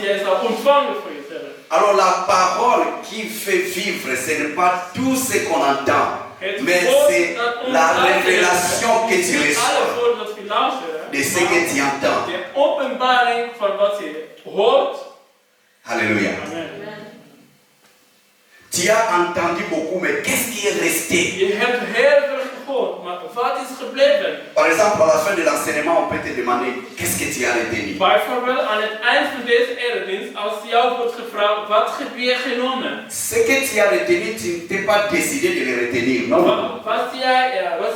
jij zou ontvangen voor jezelf. Alors la parole qui fait vivre, ce n'est pas tout ce qu'on entend, mais c'est la révélation que tu Niet alle reçois woorden dat je luistert, de ce que tu entends. de openbaring van wat je hoort. Alléluia. Amen. Tu as entendu beaucoup, mais qu'est-ce qui est resté? Je hebt heel veel gehoord, maar wat is gebleven? Par exemple, à la fin de l'enseignement, on peut te demander qu'est-ce que tu as retenu? Bijvoorbeeld aan het eind van deze eredienst, als jou wordt gevraagd, wat heb je genomen? Ce que tu as retenu, tu ne t'es pas décidé de le retenir, non? Wat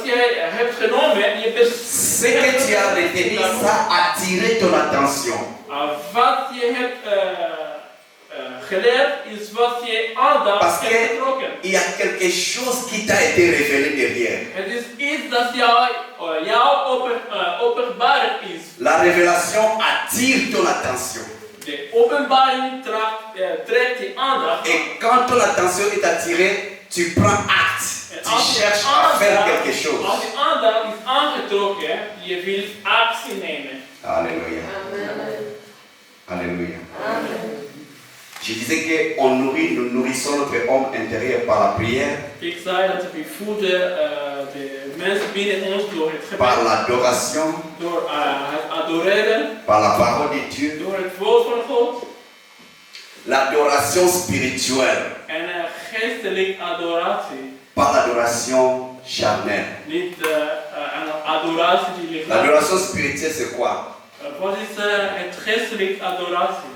jij hebt genomen, je bent... Ce que tu as retenu, ça a attiré ton attention. Wat je hebt geleerd, is wat je aandacht Parce hebt getrokken. qu'il y a quelque chose qui t'a été révélé derrière. Het is iets dat jouw openbaring is. La révélation attire ton attention. De openbaring trekt je aandacht. Et quand ton attention est attirée, tu prends acte. Tu cherches à faire quelque chose. Als je aandacht is aangetrokken, je wilt actie nemen. Alléluia. Alléluia. Je disais que nous nourrissons notre homme intérieur par la prière, Ik zei dat we voeden de mensen binnen ons door het par gebed, l'adoration, door het adoreren, par la parole de Dieu, door het woord van God l'adoration spirituelle, en geestelijk adoratie. par l'adoration charnelle. Niet een adoratie die ligt. L'adoration spirituelle, c'est quoi? Wat is het geestelijk adoratie?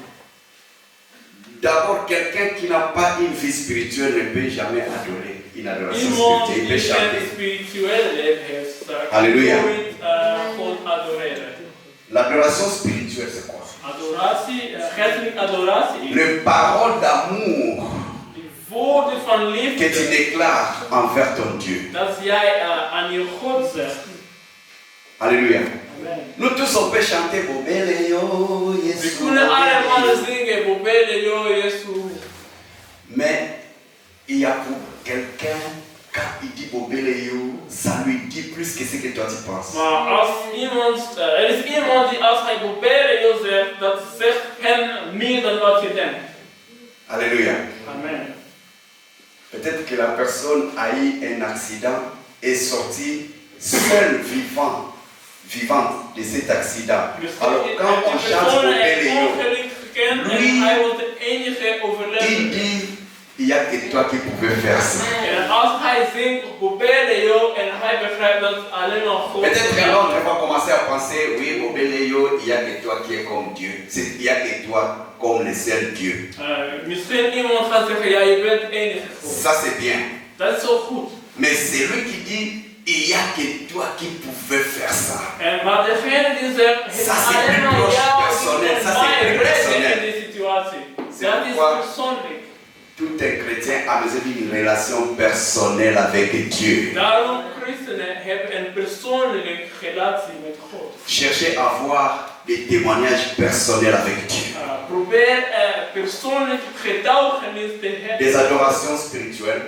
D'abord, quelqu'un qui n'a pas une vie spirituelle ne peut jamais adorer. Une adoration Iemand spirituelle, il die peut geen chanter. spiritueel leven heeft, Halleluja. nooit God adoreren. L'adoration spirituelle, c'est quoi? Adoratie, geestelijk adoratie is Les paroles d'amour die woorden van que tu liefde déclares envers ton Dieu. dat jij aan je God zegt. Alléluia. Amen. Nous tous on peut chanter Bobeleyo, We Yesu. kunnen allemaal zingen, Bobele yo Yesu. Mais il y a pour quelqu'un, quand il dit Bobeleyo, ça lui dit plus que ce que toi tu penses. Maar als iemand, er is iemand die als hij Bobele yo zegt, dat zegt hem meer dan wat je denkt. Alléluia. Amen. Peut-être que la personne a eu un accident et est sortie seule vivante de cet accident. Alors quand on chante Bobeleyo, lui, il dit, il n'y a que toi qui pouvais faire ça. En als hij zingt Bobeleyo en hij begrijpt dat het alleen maar God Peut-être is. qu'un autre va commencer à penser, oui, Bobeleyo, il n'y a que toi qui es comme Dieu. Il n'y a que toi comme le seul Dieu. Misschien iemand gaat zeggen, ja, je bent de enige God. Ça c'est bien. Dat is zo goed. Mais c'est lui qui dit, il n'y a que toi qui pouvais faire ça. Maar degene die zegt, het Ça, is c'est alleen plus maar proche, jou personnel. die Ça, kan c'est mij plus redden personnel. in deze situatie. C'est Dat is pourquoi- persoonlijk. Tout un chrétien a besoin d'une relation personnelle avec Dieu. Daarom christenen hebben een persoonlijke relatie met God. Cherchez à avoir des témoignages personnels avec Dieu. Probeer persoonlijk getuigenis te hebben. Des adorations spirituelles,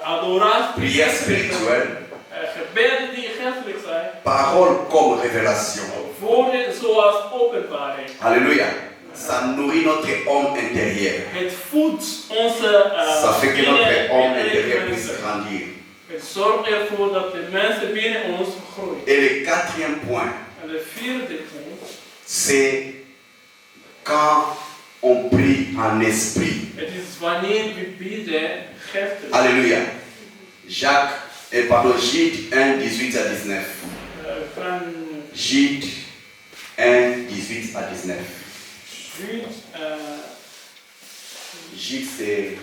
Adoratie, prières spirituelles, gebeden die geestelijk zijn. paroles comme révélation. Woorden zoals openbaring. Alléluia. Ça nourrit notre homme intérieur. Het voedt onze Ça fait que notre homme innerlijke intérieur puisse mensen. grandir. Het zorgt ervoor dat de mensen binnen ons groeien. Et le quatrième point, En de vierde punt, c'est quand on prie en esprit. het is wanneer we bidden geestelijk. Alléluia. Gide 1, 18 à 19. Van Gide 1, 18 à 19. Jude, Gide, c'est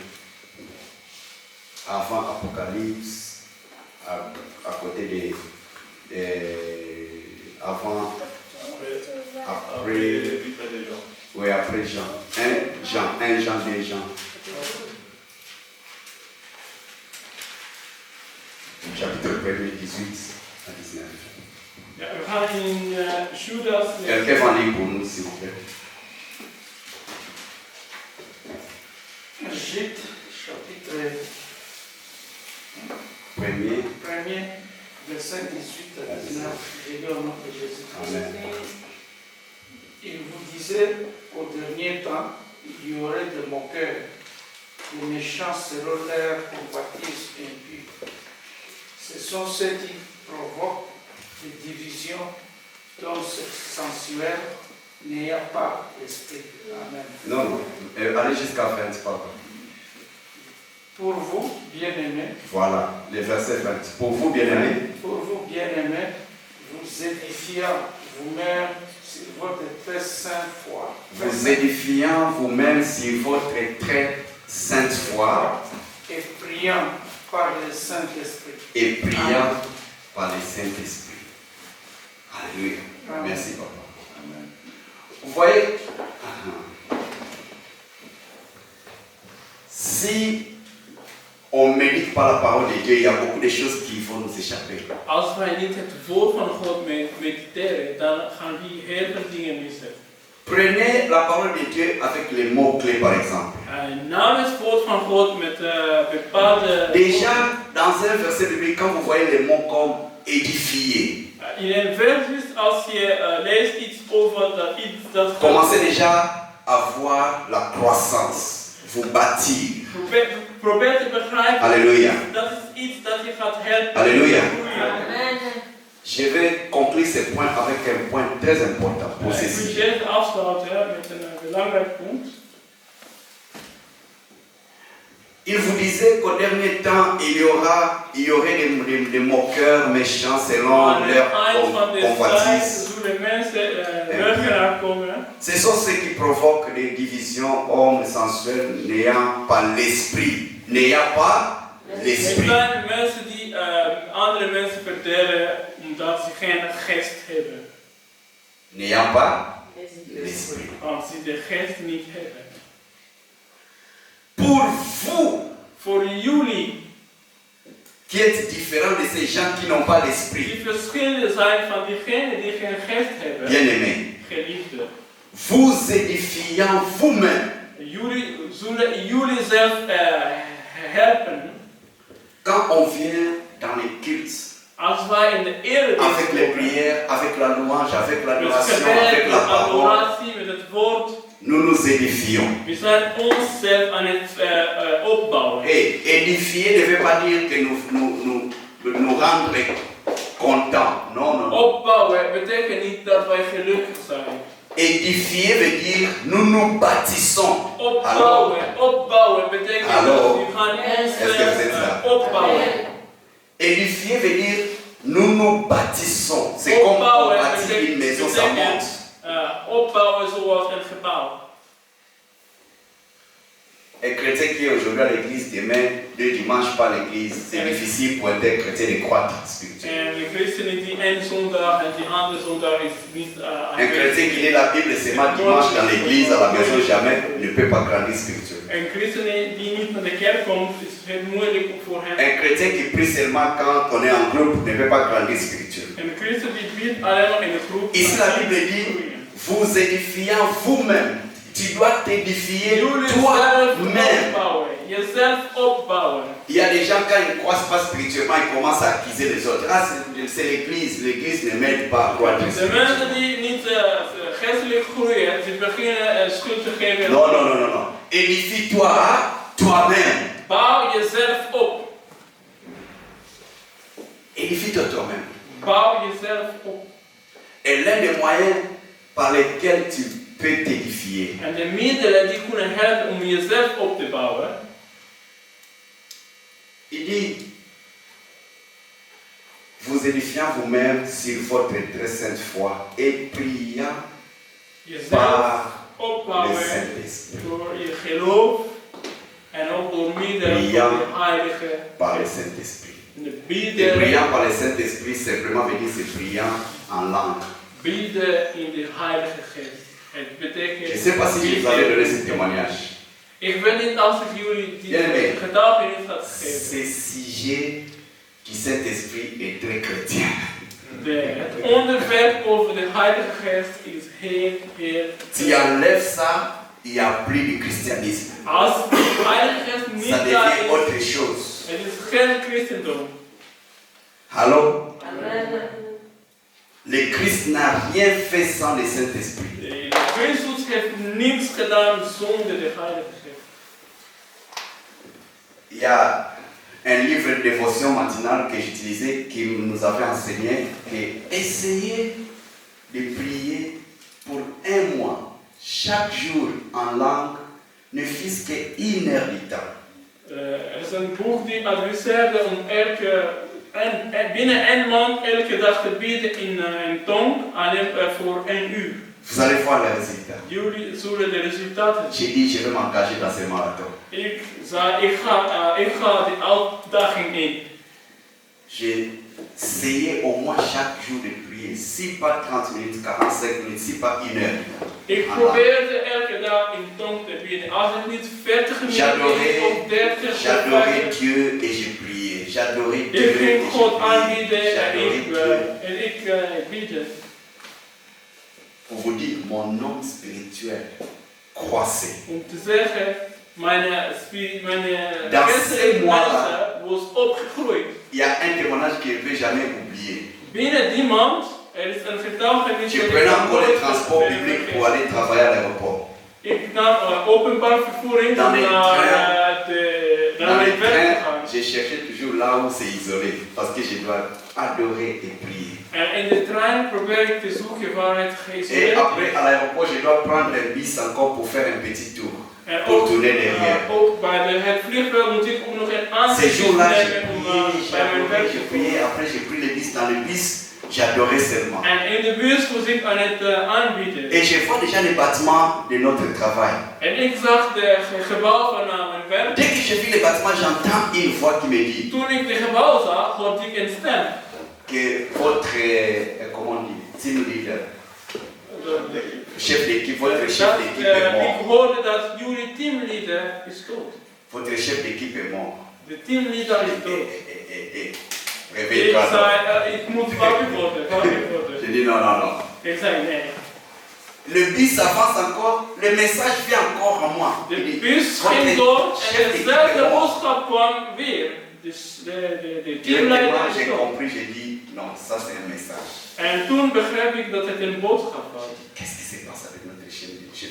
avant Apocalypse, à côté avant, après, oui, après Jean. 1 Jean, 2 Jean. Chapitre 1, 18 à 19. ja, we gaan in Judas. Quelqu'un va lire pour nous, s'il vous plaît. Jude, chapitre Premier. 1er, verset 18 à 19. J'ai lu au nom de Jésus-Christ. Amen. Il vous disait au dernier temps, il y aurait de moqueurs, les méchants selon leur convoitise impie. Ce sont ceux qui provoquent des divisions dans ce sensuel n'ayant pas l'esprit. Amen. Non, allez jusqu'à la fin, c'est pas grave. Pour vous, bien-aimés, Voilà, les versets 20. Pour vous, bien-aimés, vous édifiant vous-même sur votre très sainte foi. vous édifiant vous-même sur votre très sainte foi Et priant par le Saint-Esprit. et priant par le Saint-Esprit. Alléluia. Amen. Merci, papa. Amen. Vous voyez, si on ne médite pas la parole de Dieu, il y a beaucoup de choses qui vont nous échapper. Als wij niet het woord van God mediteren, dan gaan we heel veel dingen missen. Prenez la parole de Dieu avec les mots-clés, par exemple. Naam het woord van God met bepaalde. Déjà, dans un verset biblique, quand vous voyez les mots comme édifier, In een versus, als je leest iets over dat iets dat. commencez déjà à voir la croissance, vous bâtir. Probeer te begrijpen. Alléluia. Dat is iets dat je gaat helpen. Alléluia. Amen. Je vais conclure ce point avec un point très important pour Ik wil ceci. dit afsluiten met een belangrijk punt. Il vous disait qu'au dernier temps, il y aurait des moqueurs méchants selon Aan het leur eind van de tijd convoitise. zullen mensen leugenaar komen. Ce sont ceux qui provoquent des divisions hommes sensuels n'ayant pas l'esprit. N'ayant pas Het l'esprit. zijn mensen die andere mensen verdelen omdat ze geen geest hebben. N'ayant pas l'esprit. Als ze de geest niet hebben. Pour vous Voor jullie qui qui êtes différents de ces gens qui n'ont pas l'esprit. Die verschillende zijn van diegenen die geen geest hebben. Bien-aimés, Geliefde. vous édifiant vous-même. Jullie zullen jullie zelf helpen. Quand on vient dans les cultes, Als wij in de eredienst avec les komen, prières, avec la louange, avec met l'adoration, gebed, avec met la parole, adoratie, met het woord, nous nous édifions. we zijn onszelf aan het opbouwen. Et édifier ne veut pas dire que nous rendre contents. Non, non. Opbouwen betekent niet dat wij gelukkig zijn. Édifier veut dire nous bâtissons. Opbouwen betekent dat we gaan onszelf opbouwen. Édifier veut dire nous bâtissons. C'est comme on bâtit une maison, ça monte. Opbouwen zoals een gebouw. Un chrétien qui est aujourd'hui à l'église, demain, 2 dimanches pas à l'église, c'est difficile pour un tel chrétien de croître spirituellement. En de christenen die één zondag en die andere zondag is niet Un chrétien qui lit la Bible seulement dimanche dans l'église, à la maison jamais, ne peut pas grandir spirituellement. Een christen die niet naar de kerk komt, is het moeilijk voor hem. Un chrétien qui prie seulement quand on est en groupe ne peut pas grandir spirituellement. Een christen die bidt alleen maar in de groep. Ici la Bible dit, vous édifiant vous-même. Tu dois t'édifier toi-même. Jezelf opbouwen. Il y a des gens, quand ils ne croissent pas spirituellement, ils commencent à accuser les autres. Ah, c'est l'église. L'église ne m'aide pas à croître De spirituellement. mensen die niet geestelijk groeien, die beginnen schuld te geven. Non, non, non, non, non. Édifie-toi toi-même. Bouw jezelf op. Édifie-toi toi-même. Bouw jezelf op. Et l'un des moyens par lesquels tu peux t'édifier, En de middelen die kunnen helpen om jezelf op te bouwen. il dit, vous édifiant vous-même sur votre très sainte foi et priant Jezelf par le opbouwen Saint-Esprit. door je geloof en ook door middelen van de Heilige Par le Geest. Saint-Esprit. De Et bieden, priant par le Saint-Esprit, simplement veut dire c'est priant en langue. bieden in de Heilige Geest. Het betekent. Je ne sais pas si je vous allez donner ce témoignage. Ik weet niet als ik jullie die Bien-aimé. getuigenis had gegeven. C'est sujet qui Saint-Esprit est très chrétien. Het onderwerp over de Heilige Geest is heel. Si enlève ça, il n'y a plus de christianisme. Als de Heilige Geest niet Ça daar devient is, autre chose. het is geen christendom. Hallo? Amen. Le Christ n'a rien fait sans le Saint-Esprit. De Christus heeft niets gedaan zonder de Heilige Geest. Il y a un livre de dévotion matinale que j'utilisais qui nous avait enseigné que essayez de prier pour un mois, chaque jour en langue, ne fût-ce qu'une heure du temps. Er is een boek die adviseerde om binnen 1 maand elke dag te bidden in een tong, alleen voor 1 uur. Vous allez voir les résultats. Jullie zullen de resultaten zien. J'ai dit, je vais m'engager dans ce marathon. Ik zei, ik ga die uitdaging in. J'ai essayé au moins chaque jour de prier, si pas 30 minutes, 45 minutes, si pas 1 heure. Ik probeerde elke dag in tong te bidden. Als het niet 40 minuten is of 30 J'adorais Dieu et j'ai prié. J'adorais Dieu ik et ging God j'ai aanbieden prié. J'adorais en Dieu. ik bieden. Pour vous dire, mon homme spirituel croissait. Om te zeggen, mijn Dat geestelijke is mooi, mensen was opgegroeid. Il y a un témoignage que je ne vais jamais oublier. Binnen die maand, er is een getuigenis. Je prenais encore le transport public pour aller travailler à l'aéroport. Ik nam openbaar vervoering om Dans les naar Dans les mijn werk te trains, gaan. je cherchais toujours là où c'est isolé, parce que je dois adorer et prier. En in de trein probeer ik te zoeken waar het Et geïsoleerd après, à l'aéroport, je dois prendre un bus encore pour faire un petit tour, En pour ook, tourner derrière. ook bij het vliegveld moet ik ook nog een Ces aanzicht jours-là, j'ai nemen om prié, bij mijn werk j'ai te prié, komen. après j'ai pris le bus. Dans le bus, j'adorais seulement. En in de bus was ik aan het aanbieden. Et je vois déjà les bâtiments de notre travail. En ik zag de gebouw van mijn werk. Dès que je vis les bâtiments, j'entends une voix qui me dit Toen ik de gebouw zag, hoorde ik een stem. que votre, comment on dit, team leader, chef d'équipe, votre chef d'équipe est Ik mort. hoorde dat jullie teamleader is dood. Votre chef d'équipe est mort. De teamleader is dood. réveille-toi. Ik zei, ik moet wakker worden. J'ai dit non, non, non. Ik zei, nee. Le bus avance encore, le message vient encore à moi. De Il dit, bus votre ging door chef en d'équipe dezelfde est mort. boodschap kwam weer. Dus de Directement, teamleider is j'ai door. compris, j'ai dit non, ça c'est un message. En toen begreep ik dat het een boodschap was. Qu'est-ce qui se passe avec notre chef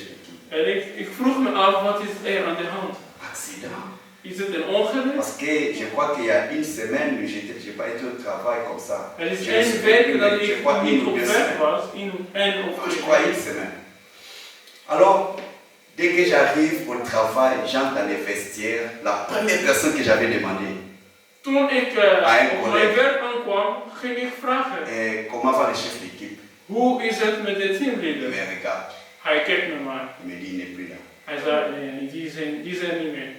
d'équipe? En ik vroeg me af, wat is er aan de hand? Accident. Is het een ongeluk? Parce que je crois qu'il y a une semaine, je n'ai pas été au travail comme ça. Er is Je één suis week venu, dat je ik crois niet une ou op deux weg semaines. was. En op Je crois une semaine. Alors, dès que j'arrive au travail, j'entre dans les vestiaires. La première personne que j'avais demandé, Toen ik op mijn werk aankwam, ging ik vragen. comment va le chef d'équipe? Hoe is het met de Il teamleader? me regarde, Hij keek me maar. il me dit, il n'est plus là. Hij zei, nee, die zijn niet meer.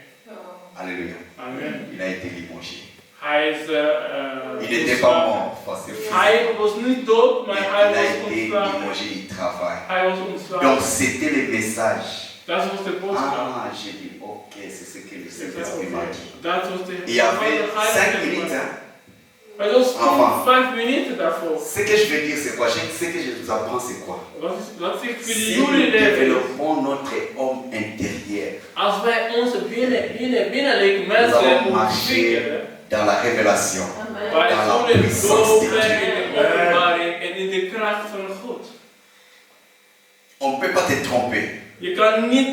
Alléluia. Amen. Il a été limogé. Hij is Il n'était pas mort, parce que Hij was niet dood, maar hij il a was été ontslagen. limogé du travail. Hij was Donc ontslagen. c'était le message. Dat was de boodschap. Ah, j'ai dit, ok, c'est ce que le Saint-Esprit m'a dit. Dat was de Il y avait 5 minutes. Hein. Het was Enfin. toen 5 minuten daarvoor. Ce que je veux dire, c'est quoi? Ce que je vous apprends, c'est quoi? Wat ik voor Si nous jullie leren. développons notre homme intérieur, Als wij onze binnenlijke nous mensen allons marcher ontwikkelen, dans la révélation. wij Dans la zullen puissance de doorgaan Dieu. in de openbaring en in de kracht van God. On ne peut pas te tromper. Je kan niet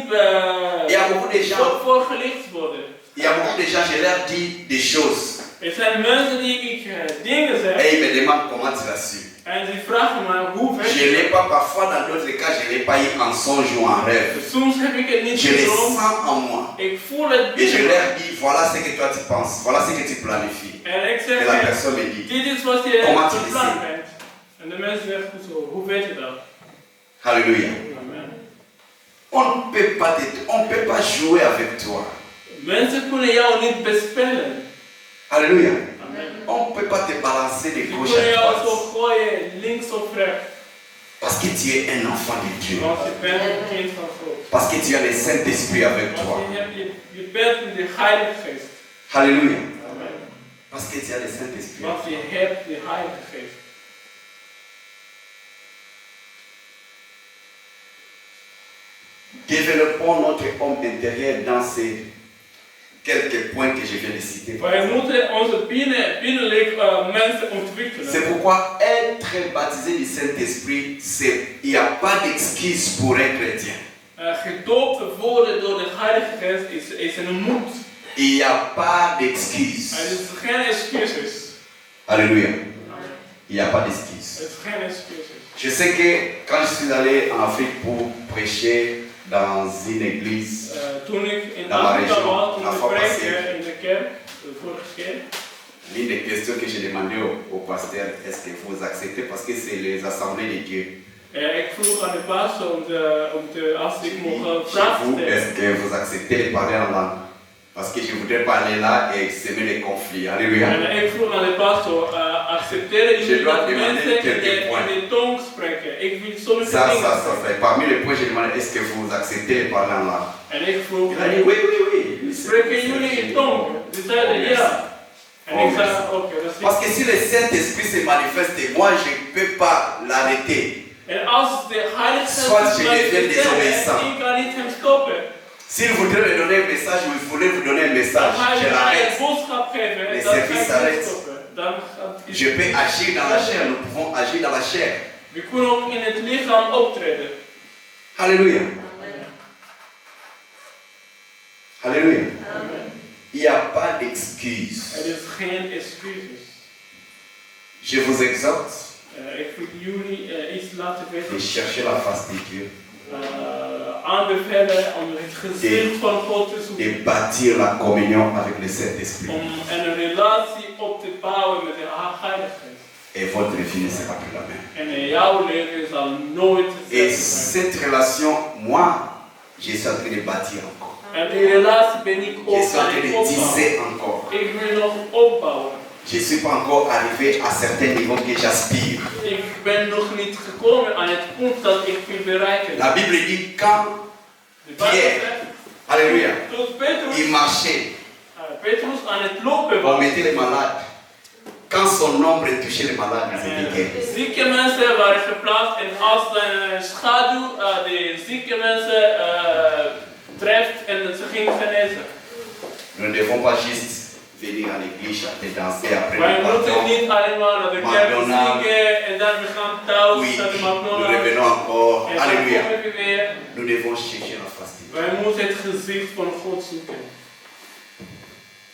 Il y a beaucoup de gens, voorgelicht worden. il y a beaucoup de gens, je leur dis des choses. Er zijn mensen die ik dingen zeg Et ils me demandent comment tu l'as su. en die vragen me hoe weet Je ne l'ai je pas, parfois dans d'autres cas, je ne l'ai pas eu en songe ou en rêve. dat? Soms heb ik het niet Je le gedroomd. sens en moi. Ik voel het Et je binnen. leur dis, voilà ce que toi tu penses, voilà ce que tu planifies. En ik zeg Et la hen, personne me dit, dit is wat je Comment tu van plan le sais? bent. En de mensen zeggen goed zo, hoe weet je dat? Alléluia. Amen. On ne peut pas jouer avec toi. Mensen kunnen jou niet bespellen. Alléluia. Amen. On ne peut pas te balancer de Ze gauche kunnen à jou zo droite. gooien, links of rechts. Parce que tu es un enfant de Dieu. Want je bent een kind van God. Parce que tu as le Saint-Esprit avec toi. Want je bent de Heilige Geest. Alléluia. Amen. Parce que tu as le Saint-Esprit. Want je hebt de Heilige Geest. Développons notre homme intérieur dans ces quelques points que je viens de citer. Wij moeten onze binnenlijke mensen ontwikkelen. C'est pourquoi être baptisé du Saint-Esprit, il n'y a pas d'excuse pour un chrétien. Gedoopt worden door de Heilige Geest is een moed. Il n'y a pas d'excuse. Het is geen excuses. Alléluia. Amen. Il n'y a pas d'excuse. Het is geen excuses. Je sais que quand je suis allé en Afrique pour prêcher dans une église, Toen ik in Dans ma Afrika région, was, om la te fois preken passée. in de kerk, de vorige keer. l'une des questions que j'ai demandé au pasteur, est-ce que vous acceptez, parce que c'est les assemblées de Dieu. Ik vroeg aan de pastor als ik Chez mocht vragen vous, stellen. est-ce que vous acceptez de parler en langue? Parce que je ne voudrais pas aller là et semer des conflits. Alléluia. En ik vroeg aan de pastor, accepteren Je jullie dois dat demander mensen quelques points. in de tong spreken? Ik wil sommige Ça, dingen ça, zeggen. ça. Parmi les points, j'ai demandé, est-ce que vous acceptez de parler en langue? En ik vroeg, Il a dit, oui, oui, oui. spreken jullie in tong? Die zeiden ja. En ik zei, oké, dat is Parce que si le Saint-Esprit se manifeste, moi, je ne peux pas l'arrêter. En als de Heilige Soit Geest je mij deviens désobéissant. ik kan niet hem stoppen. S'il voudrait me donner un message ou il voulait vous donner un message, Dan ga je je mij l'arrête. een boodschap geven en Les dan ga services ik hem s'arrêtent. stoppen. Dan gaat Je peux agir dans la chair, nous pouvons agir dans la chair. We kunnen ook in het lichaam optreden. Alléluia. Alléluia. Amen. Il n'y a pas d'excuse. Er is geen excuses. Je vous exhorte Ik wil jullie iets laten de weten. chercher la face de Dieu, Aanbevelen om het gezicht van God te de zoeken. bâtir la communion avec le Saint-Esprit. Om een relatie op te bouwen met de Heilige Geest. Et votre vie ne sera plus la même. En jouw leven zal nooit Et hetzelfde zijn. cette relation, moi, je suis en train de bâtir encore. En die relatie ben ik Je ook suis en aan train het de opbouwen. tisser encore. Ik wil nog opbouwen. Je ne suis pas encore arrivé à certains niveaux que j'aspire. Ik ben nog niet gekomen aan het punt dat ik wil bereiken. La Bible dit quand De Bijbel Pierre, zegt, alléluia, toen Petrus, il marchait, Petrus aan het lopen on was, mettait les malades quand son ombre touchait les malades, ils étaient guéris. Zieke mensen waren geplaatst en als de schaduw de zieke mensen treft en ze gingen genezen. Nous ne devons pas juste venir à l'église, chanter, danser après Wij le moeten pardon. niet alleen maar naar de kerk McDonald's. zingen en dan we gaan thuis Oui, naar de nous McDonald's. revenons encore. En dan Alléluia. komen we weer. Nous devons chercher la face de Dieu. Wij moeten het gezicht van God zoeken.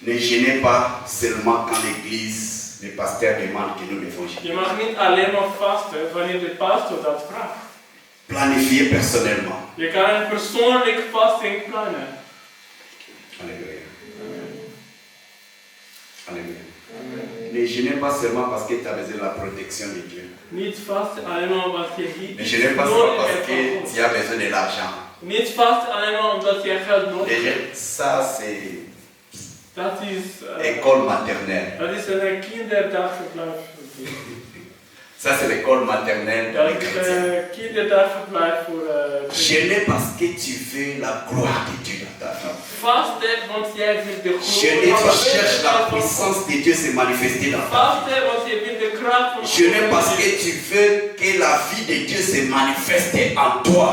Ne gênez pas seulement quand l'église, les pasteurs demandent que nous devons gêner. Je mag niet alleen maar vasten wanneer de pastor dat vraagt. Planifiez personnellement. Je kan een persoonlijk vasting plannen. Alléluia. Alléluia. Ne gênez pas seulement parce que tu as besoin de la protection de Dieu. Niet vasten alleen maar omdat je Ne gênez pas seulement parce que tu as besoin de l'argent. Niet vasten alleen maar omdat je geld nodig Déjà, hebt. ça c'est Dat is, école maternelle. dat is een kinderdagverblijf. Ça c'est l'école maternelle Dat des is chrétiens. een kinderdagverblijf voor Jeûner parce que tu veux la gloire de Dieu dans ta vie. vasten, want jij wilt de Jeûner, tu glorie cherches la van God. puissance de Dieu se manifester dans ta vie. Vasten, want je wilt de kracht van Jeûner parce God. que tu veux que la vie de Dieu se manifeste en toi.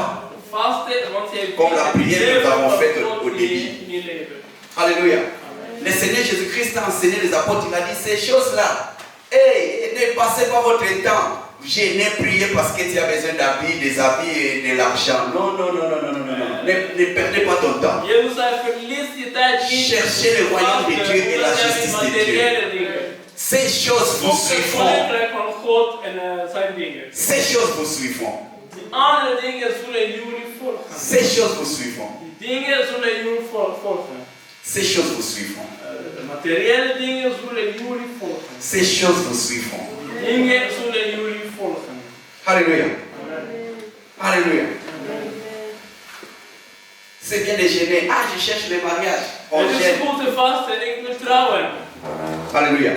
Vasten, want je wilt Comme la prière que nous avons faite van au God début. in je leven. Alléluia. Amen. Le Seigneur Jésus-Christ a enseigné les apôtres, il a dit ces choses-là. Hey, ne passez pas votre temps. Jeûnez, priez parce que tu as besoin d'habits, des habits et de l'argent. Non, non, non, non, non, non, non, non. Ne perdez pas ton temps. Jezus zei, verlies je tijd niet. Cherchez le royaume de Dieu et la justice de Dieu. Materiële dingen. Ces choses vous Zoek het suivront. koninkrijk van God en zijn dingen. Ces choses vous suivront. Die andere dingen zullen jullie volgen. Ces choses vous suivront. Die dingen zullen jullie volgen. Ces choses vous suivront. De materiële dingen zullen jullie volgen. Ces choses vous suivront. Dingen zullen jullie volgen. Alléluia. Amen. Alléluia. Amen. C'est bien de gêner. Ah, je cherche le mariage. On Het is gêne. goed te vasten, ik wil trouwen. Alléluia.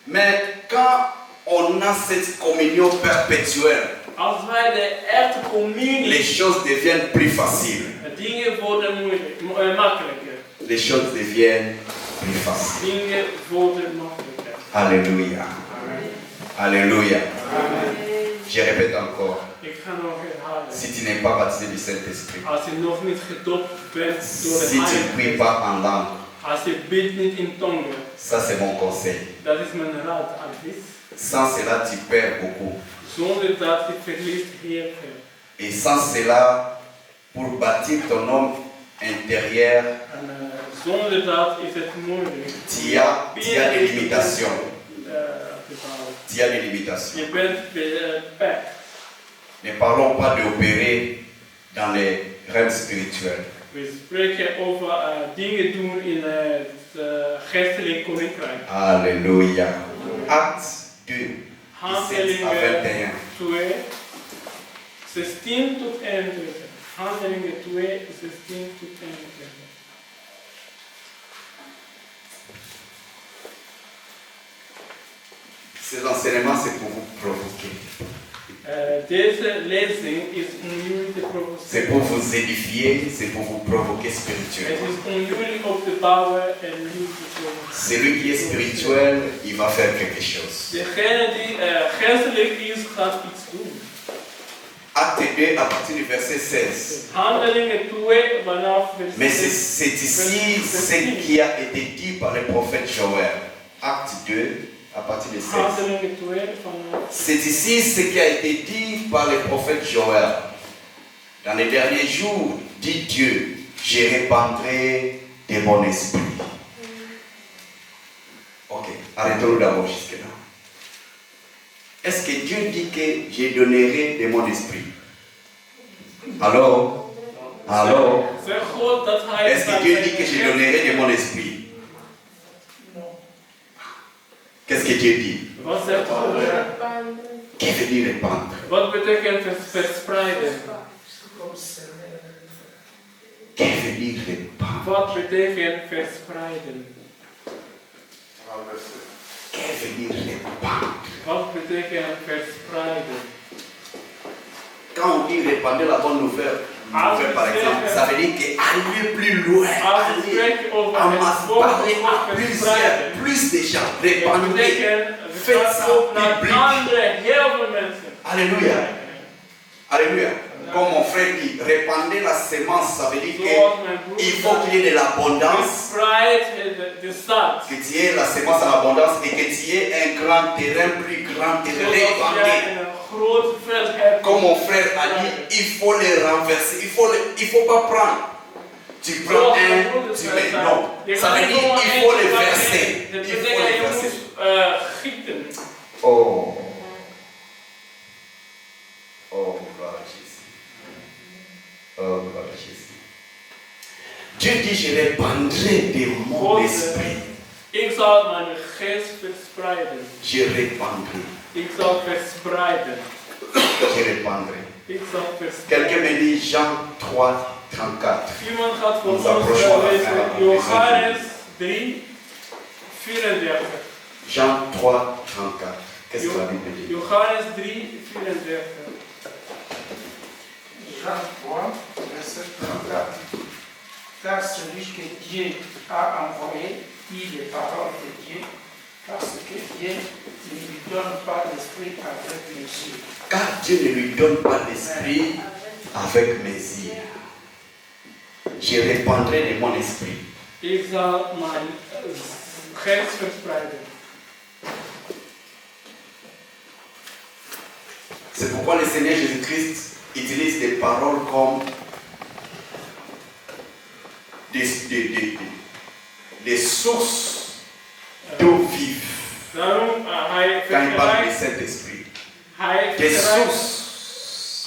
Mais quand on a cette communion perpétuelle, Als wij de echte les communie, choses deviennent plus faciles. dingen worden moeilijk, makkelijker. Les choses deviennent plus faciles. Dingen worden makkelijker. Alléluia. Amen. Alléluia. Amen. Je répète encore. Ik ga nog herhalen. Si tu n'es pas baptisé du Saint-Esprit, Als je nog niet gedoopt bent door de si tu ne Heilige pries Geest, pas en langue, als je bidt niet in tongen, ça c'est mon conseil. dat is mijn raad, advies. Sans cela, tu perds beaucoup. Zonder dat je verliest heel veel. Et sans cela, pour bâtir ton homme intérieur, En zonder dat is het moeilijk. tu as des limitations. Te bouwen. Tu as des limitations. Je bent beperkt. Ne parlons pas d'opérer dans les rêves spirituels. We spreken over dingen doen in het geestelijk koninkrijk. Alléluia. Acte 2, 17 à Handelingen 21. 2, 16 tot 21. Handelingen 2, 16 tot 21. Ces enseignements, c'est pour vous provoquer. Deze lezing is om jullie te C'est provoceren. pour vous édifier, c'est pour vous provoquer Het spirituellement. is om jullie op te bouwen en jullie te provoceren. Celui qui est spirituel, il va faire quelque chose. Degene die geestelijk is, gaat iets doen. Acte 2 à partir du verset 16. Handelingen 2 vanaf vers Mais 16. c'est ici ce qui a été dit par le prophète Joël. Acte 2 à partir du 16. Handelingen 2 vanaf. C'est ici ce qui a été dit par le prophète Joël. Dans les derniers jours, dit Dieu, je répandrai de mon esprit. Ok, arrêtons-nous d'abord jusque-là. Est-ce que Dieu dit que je donnerai de mon esprit? Alors, Zeg God dat hij est-ce que Dieu dit que je donnerai de mon esprit? Qu'est-ce que Dieu dit? Wat zegt God? Qui veut dire répandre? Wat betekent verspreiden? Qui veut dire répandre? Wat betekent verspreiden? Qui veut dire répandre? Wat betekent verspreiden? Quand on dit répandre la bonne nouvelle, par exemple, ça veut dire qu'aller plus loin, aller en masse, parler à plus de gens, répandre, faites ça public. Alléluia. Alléluia. Comme mon frère dit, répandre la sémence, ça veut dire qu'il faut qu'il y ait de l'abondance, que tu aies la sémence en abondance et que tu aies un grand terrain, plus grand terrain, répandre. Comme mon frère a dit, il faut les renverser, il faut pas prendre. Tu prends un, tu mets non. Ça veut dire qu'il faut les verser. Il faut les verser. Oh. Oh, gloire à Jésus. Oh, gloire à Jésus. Dieu dit, je répandrai de mon esprit. Ik zal mijn geest verspreiden. Je répandrai. Ik zal verspreiden. Je répandrai. Ik zal verspreiden. Quelqu'un me dit Jean 3, 34. Iemand gaat voor Nous ons approchons la fin, lezen la Johannes 3, 34. Jean 3, 34. Qu'est-ce que la Bible dit? Johannes 3, 34. Jean 3, verset 34. Car celui que Dieu a envoyé dit les paroles de Dieu, parce que Dieu ne lui donne pas l'esprit avec mesure. Car Dieu ne lui donne pas l'esprit avec mesure. Je répandrai de mon esprit. Ik zal mijn geest verspreiden. C'est pourquoi le Seigneur Jésus-Christ utilise des paroles comme des sources d'eau vive. Daarom, Quand il parle du Saint-Esprit. Des sources.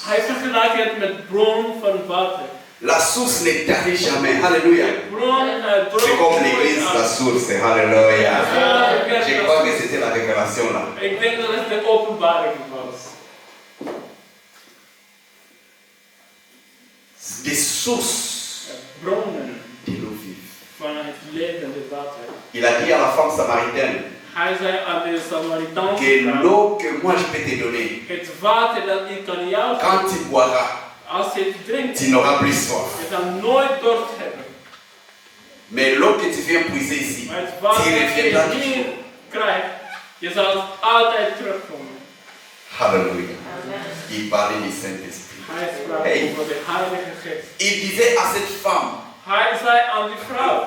Hij vergelijkt het met bron van water. La source ne tarit jamais. Alléluia. Bron, C'est comme l'église, la source. Alléluia. Je crois que c'était la révélation là. Ik denk dat het de openbaring was. Des sources Bronnen de l'eau vive. van het levende water. Il a dit à la femme samaritaine Hij zei aan de Samaritaanse que vrouw, l'eau que moi je peux te donner, het water dat ik kan jou geven, quand tu boiras, als je het drinkt, tu n'auras plus soif. je zal nooit dorst hebben. Mais l'eau que tu viens puiser ici, Maar het tu water dat reviendras je hier toujours. krijgt, je zal altijd terugkomen. Alléluia. Il parlait du Saint-Esprit. Hij sprak Hey. over de Heilige Geest. Il disait à cette femme Hij zei aan die vrouw,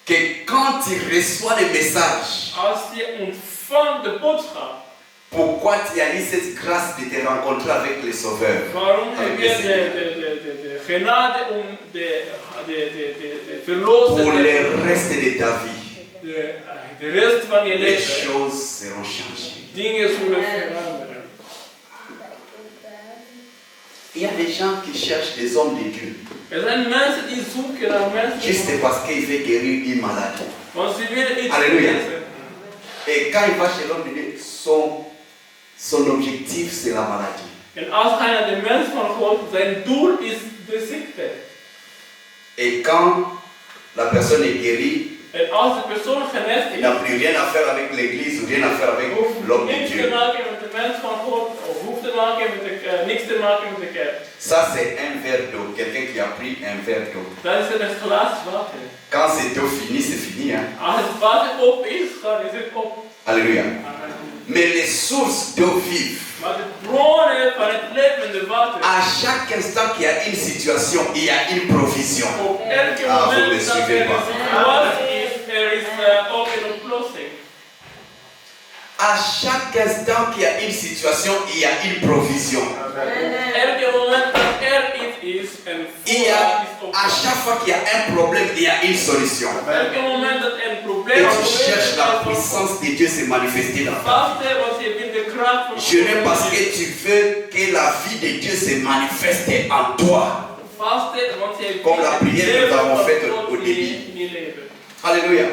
que quand tu reçois les messages, als je ontvangt de boodschap, pourquoi tu as eu cette grâce de te rencontrer avec le Sauveur? waarom heb je de genade om de verlossing, Pour le reste de ta vie, de rest van je les leven, choses seront changées. dingen zullen veranderen. Il y a des gens qui cherchent des hommes de Dieu Er zijn mensen die zoeken naar mensen, juste parce qu'ils veulent guérir une maladie. want ze willen iets Alléluia. genezen. Et quand il va chez l'homme de Dieu, son objectif c'est la maladie. En als hij naar de mens van God, zijn doel is de ziekte. Et quand la personne est guérie, En als de persoon geneest il is, n'a plus rien à faire avec l'église ou rien à faire avec hoeft l'homme de niks te Dieu. maken met de mens van God, of hoeft te maken met niks te maken met de kerk. Ça c'est un verre d'eau, quelqu'un qui a pris un verre d'eau. Dat is een glas water. Quand cette eau finit, c'est fini. Hein? Als het water op is, dan is het op. Alléluia. Mais les sources d'eau vive, Maar de bronnen van het levende water, à chaque instant qu'il y a une situation, il y a une provision. op elke Ah, vous me moment dat er suivez een pas. situatie is, er is ook een oplossing. À chaque instant qu'il y a une situation, il y a une provision. Elke moment dat er iets is, een Il y a, voorraad is op. à chaque fois qu'il y a un problème, il y a une solution. Elke moment dat er een Et probleem tu is, cherches la puissance de Dieu se manifester dans ta vie. vaste, want je wil de kracht van Jeûner parce que God. tu veux que la vie de Dieu se manifeste en toi. Vaste, want je wil Comme la het prière que nous leven avons van faite God au in début. je leven. Alléluia.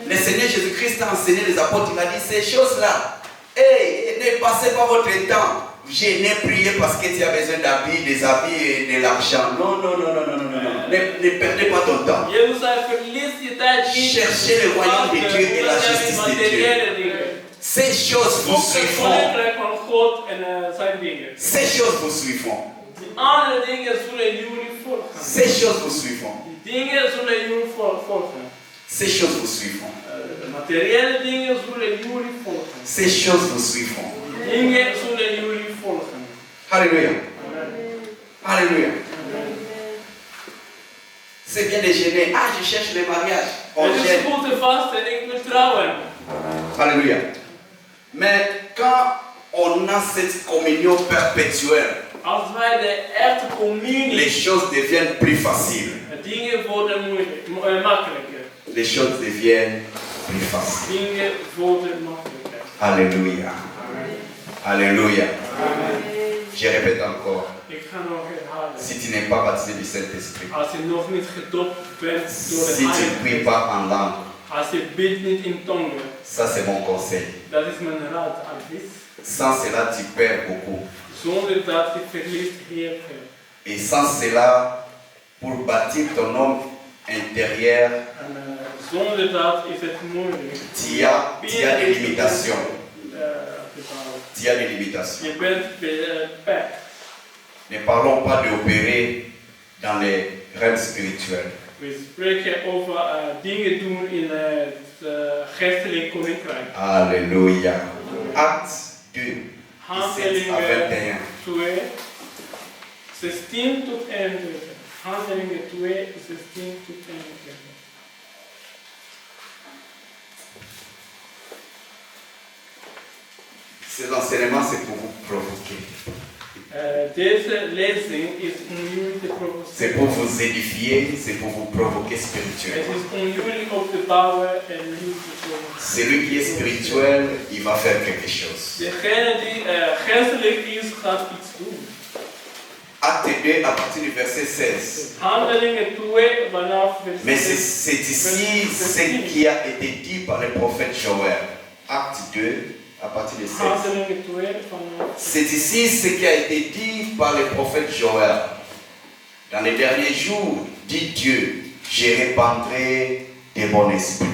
Le Seigneur Jésus-Christ a enseigné les apôtres, il a dit ces choses-là. Hey, ne passez pas votre temps. Jeûnez, priez parce que tu as besoin d'habits, des habits et de l'argent. Non, non, non, non, non, non, non. Ne perdez pas ton temps. Jezus zei, verlies je tijd niet. Cherchez le royaume de Dieu et la justice de Dieu. materiële dingen. Ces choses vous Zoek het suivront. koninkrijk van God en zijn dingen. Ces choses vous suivront. Die andere dingen zullen jullie volgen. Ces choses vous suivront. Die dingen zullen jullie volgen. Ces choses vous suivront. De materiële dingen zullen jullie volgen. Ces choses vous suivront. Dingen zullen jullie volgen. Alléluia. Amen. Alléluia. Amen. C'est bien de gêner. Ah, je cherche le mariage. On Het is gêne. goed te vasten en ik wil trouwen. Alléluia. Mais quand on a cette communion perpétuelle, Als wij de echte les communie, choses deviennent plus faciles. dingen worden makkelijker. Les choses deviennent plus faciles. Dingen worden makkelijker. Alléluia. Amen. Alléluia. Amen. Je répète encore. Ik ga nog herhalen. Si tu n'es pas baptisé du Saint-Esprit, Als je nog niet gedoopt bent door de si tu ne Heilige pries Geest, pas en langue, als je bidt niet in tongen, ça c'est mon conseil. dat is mijn raad, advies. Sans cela, tu perds beaucoup. Zonder dat je verliest heel veel. Et sans cela, pour bâtir ton homme intérieur, En zonder dat is het moeilijk. tu as des limitations. Gebouwen. Tu as des limitations. Je bent beperkt. Ne parlons pas d'opérer dans les realms spirituels. We spreken over dingen doen in het geestelijk koninkrijk. Alléluia. Acte 2, 17 à Handelingen 21. 2, 16 tot 21. Handelingen 2, 16 tot 21. Ces enseignements, c'est pour vous provoquer. Deze lezing is om jullie te C'est provoceren. pour vous édifier, c'est pour vous provoquer Het spirituellement. is om jullie op te bouwen en jullie te provoceren. Celui qui est spirituel, il va faire quelque chose. Degene die geestelijk is, gaat iets doen. Acte 2 à partir du verset 16. Handelingen 2 vanaf vers Mais 16. c'est ici ce qui a été dit par le prophète Joël. Acte 2 à partir du 16. Handelingen 2 vanaf. C'est ici ce qui a été dit par le prophète Joël. Dans les derniers jours, dit Dieu, je répandrai de mon esprit.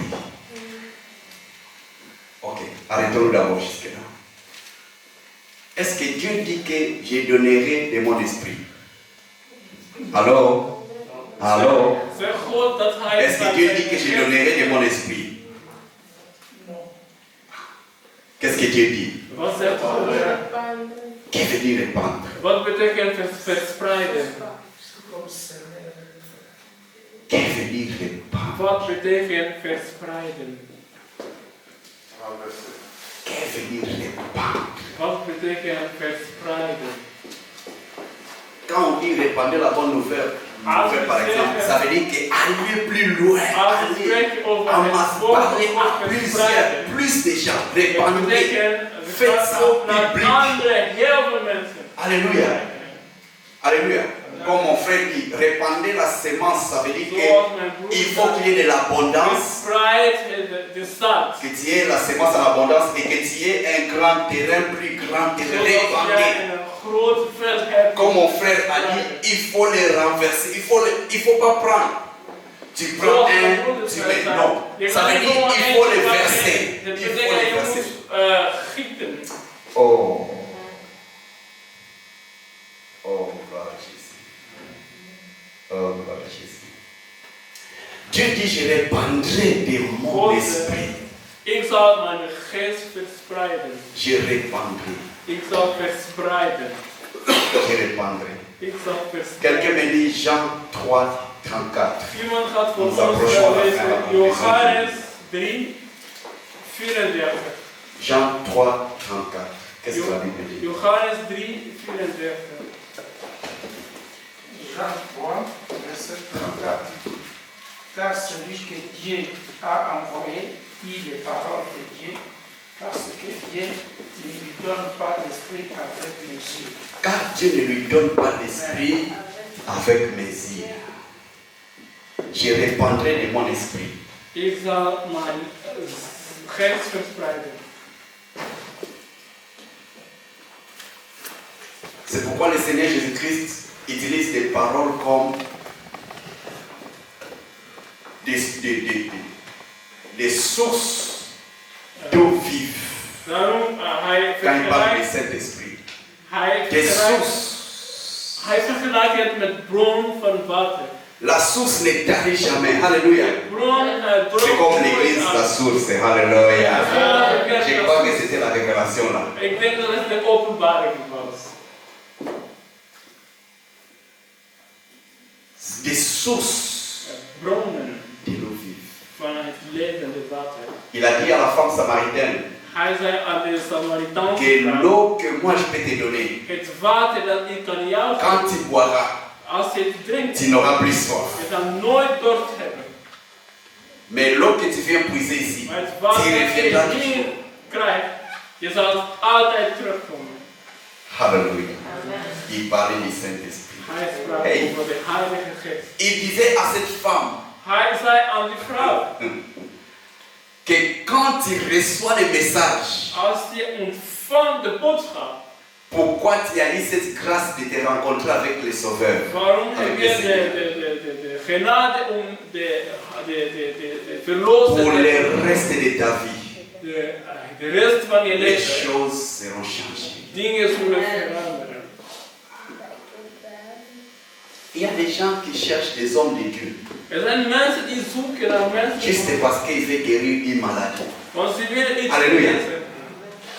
Ok, arrêtons-nous d'abord jusque-là. Est-ce que Dieu dit que je donnerai de mon esprit? Alors, Zeg God dat hij est-ce que Dieu dit que je donnerai de mon esprit? Qu'est-ce que Dieu dit? Wat zegt God? Qui veut dire répandre? Wat betekent verspreiden? Qui veut dire répandre? Wat betekent verspreiden? Qui veut dire répandre? Wat betekent verspreiden? Quand on dit répandre la bonne nouvelle, par exemple, ça veut dire qu'aller plus loin, Als we aller spreken over en het masse, woord parler van à verspreiden, plus de gens, dat répandre. betekent we Faites gaan ça ook naar public. andere, heel veel mensen. Alléluia. Alléluia. Comme mon frère dit, répandre la semence, ça veut dire Zoals mijn qu'il broer faut qu'il y ait de l'abondance, verspreid de stad. que tu aies la semence en abondance et que tu aies un grand terrain, plus grand terrain, Zodat jij répandre. een groot veld hebt. Comme mon frère a dit, il faut les renverser, il faut pas prendre. Tu prends un, tu mets non. Ça veut dire il faut les verser. Het Il faut betekent les je verser. moet gieten. Oh. Oh, gloire à Jésus. Oh, gloire à Jésus. Dieu dit, je répandrai de mon God, esprit. ik zal mijn geest verspreiden. Je répandrai. Ik zal verspreiden. Je répandrai. Ik zal verspreiden. Quelqu'un me dit Jean 3, 34. Iemand gaat voor Ons ons approchons la lezen fin. Johannes 3, 34. Jean 3, 34. Qu'est-ce que la Bible dit? Johannes 3, 34. Jean 3, verset 34. Car celui que Dieu a envoyé dit les paroles de Dieu, parce que Dieu ne lui donne pas l'esprit avec mesure. Car Dieu ne lui donne pas l'esprit avec mesure. Je répandrai de mon esprit. Ik zal mijn geest verspreiden. C'est pourquoi le Seigneur Jésus-Christ utilise des paroles comme des sources d'eau vive. Daarom, hij Quand il parle du vergelijkt, Saint-Esprit. hij Des vergelijkt, sources Hij vergelijkt het met bron van water. La source ne tarit jamais. Alléluia. C'est comme l'église, la source. Alléluia. Je crois que c'était la révélation là. Ik denk dat het de openbaring was. Des sources Bronnen de l'eau vive. van het levende water. Il a dit à la femme samaritaine Hij zei aan de Samaritaanse que vrouw, l'eau que moi je peux te donner, het water dat ik aan jou geef, quand tu boiras, als je het drinkt, tu n'auras plus soif. je zal nooit dorst hebben. Mais l'eau que tu viens puiser ici, Maar het tu water dat reviendras je hier toujours. krijgt, je zal altijd terugkomen. Alléluia. Il parlait du Saint-Esprit. Hij sprak Hey. over de Heilige Geest. Il disait à cette femme Hij zei aan die vrouw, que quand tu reçois les messages, als je ontvangt de boodschap, pourquoi tu as eu cette grâce de te rencontrer avec le Sauveur, waarom heb avec je le Seigneur, de genade om de verlozen pour le reste de ta vie, de rest van je les leven, choses seront changées. dingen zullen veranderen. Il y a des gens qui cherchent des hommes de Dieu Er zijn mensen die zoeken naar mensen, juste parce qu'ils veulent guérir une maladie. want ze willen iets Alléluia. genezen.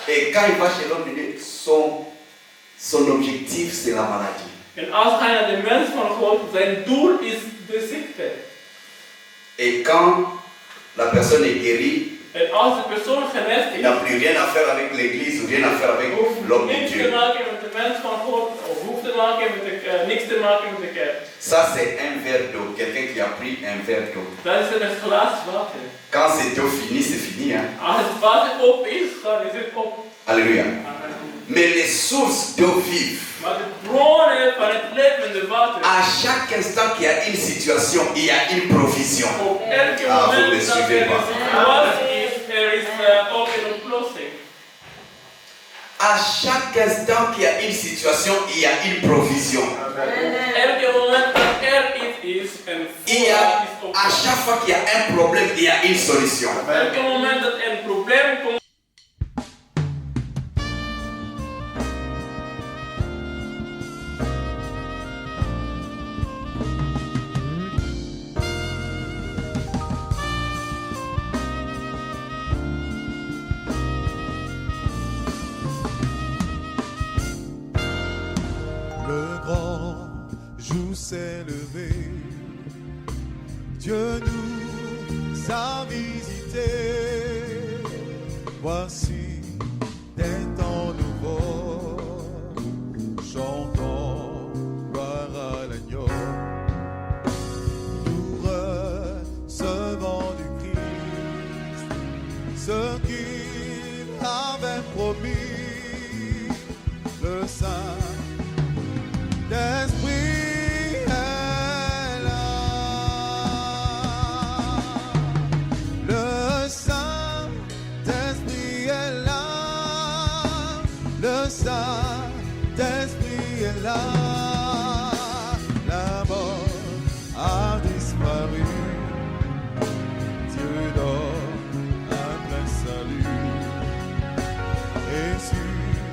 Et quand il va chez l'homme de Dieu, son objectif c'est la maladie. En als hij naar de mens van God, zijn doel is de ziekte. Et quand la personne est guérie, En als de persoon geneest il is, n'a plus rien à faire avec l'église ou rien à faire avec hoeft l'homme de niks te Dieu. maken met de mens van God, of hoeft te maken met niks te maken met de kerk. Ça c'est un verre d'eau, quelqu'un qui a pris un verre d'eau. Dat is een glas water. Quand cette eau finit, c'est fini. Hein? Als het water op is, dan is het op. Alléluia. Mais les sources d'eau vive, Maar de bronnen van het levende water, à chaque instant qu'il y a une situation, il y a une provision. op elke Ah, vous me moment dat er suivez een pas. situatie is, er is ook een oplossing. À chaque instant qu'il y a une situation, il y a une provision. Elke moment dat er iets is, een Il y a, voorraad is op. à chaque fois qu'il y a un problème, il y a une solution. Elke moment dat er een probleem komt, Le grand jour s'est levé, Dieu nous a visités. Voici des temps nouveaux, chantons gloire à l'agneau. Nous recevons du Christ ce qu'il avait promis, le Saint. L'Esprit est là, le Saint-Esprit est là, le Saint-Esprit est là, la mort a disparu, Dieu donne un plein salut, et sur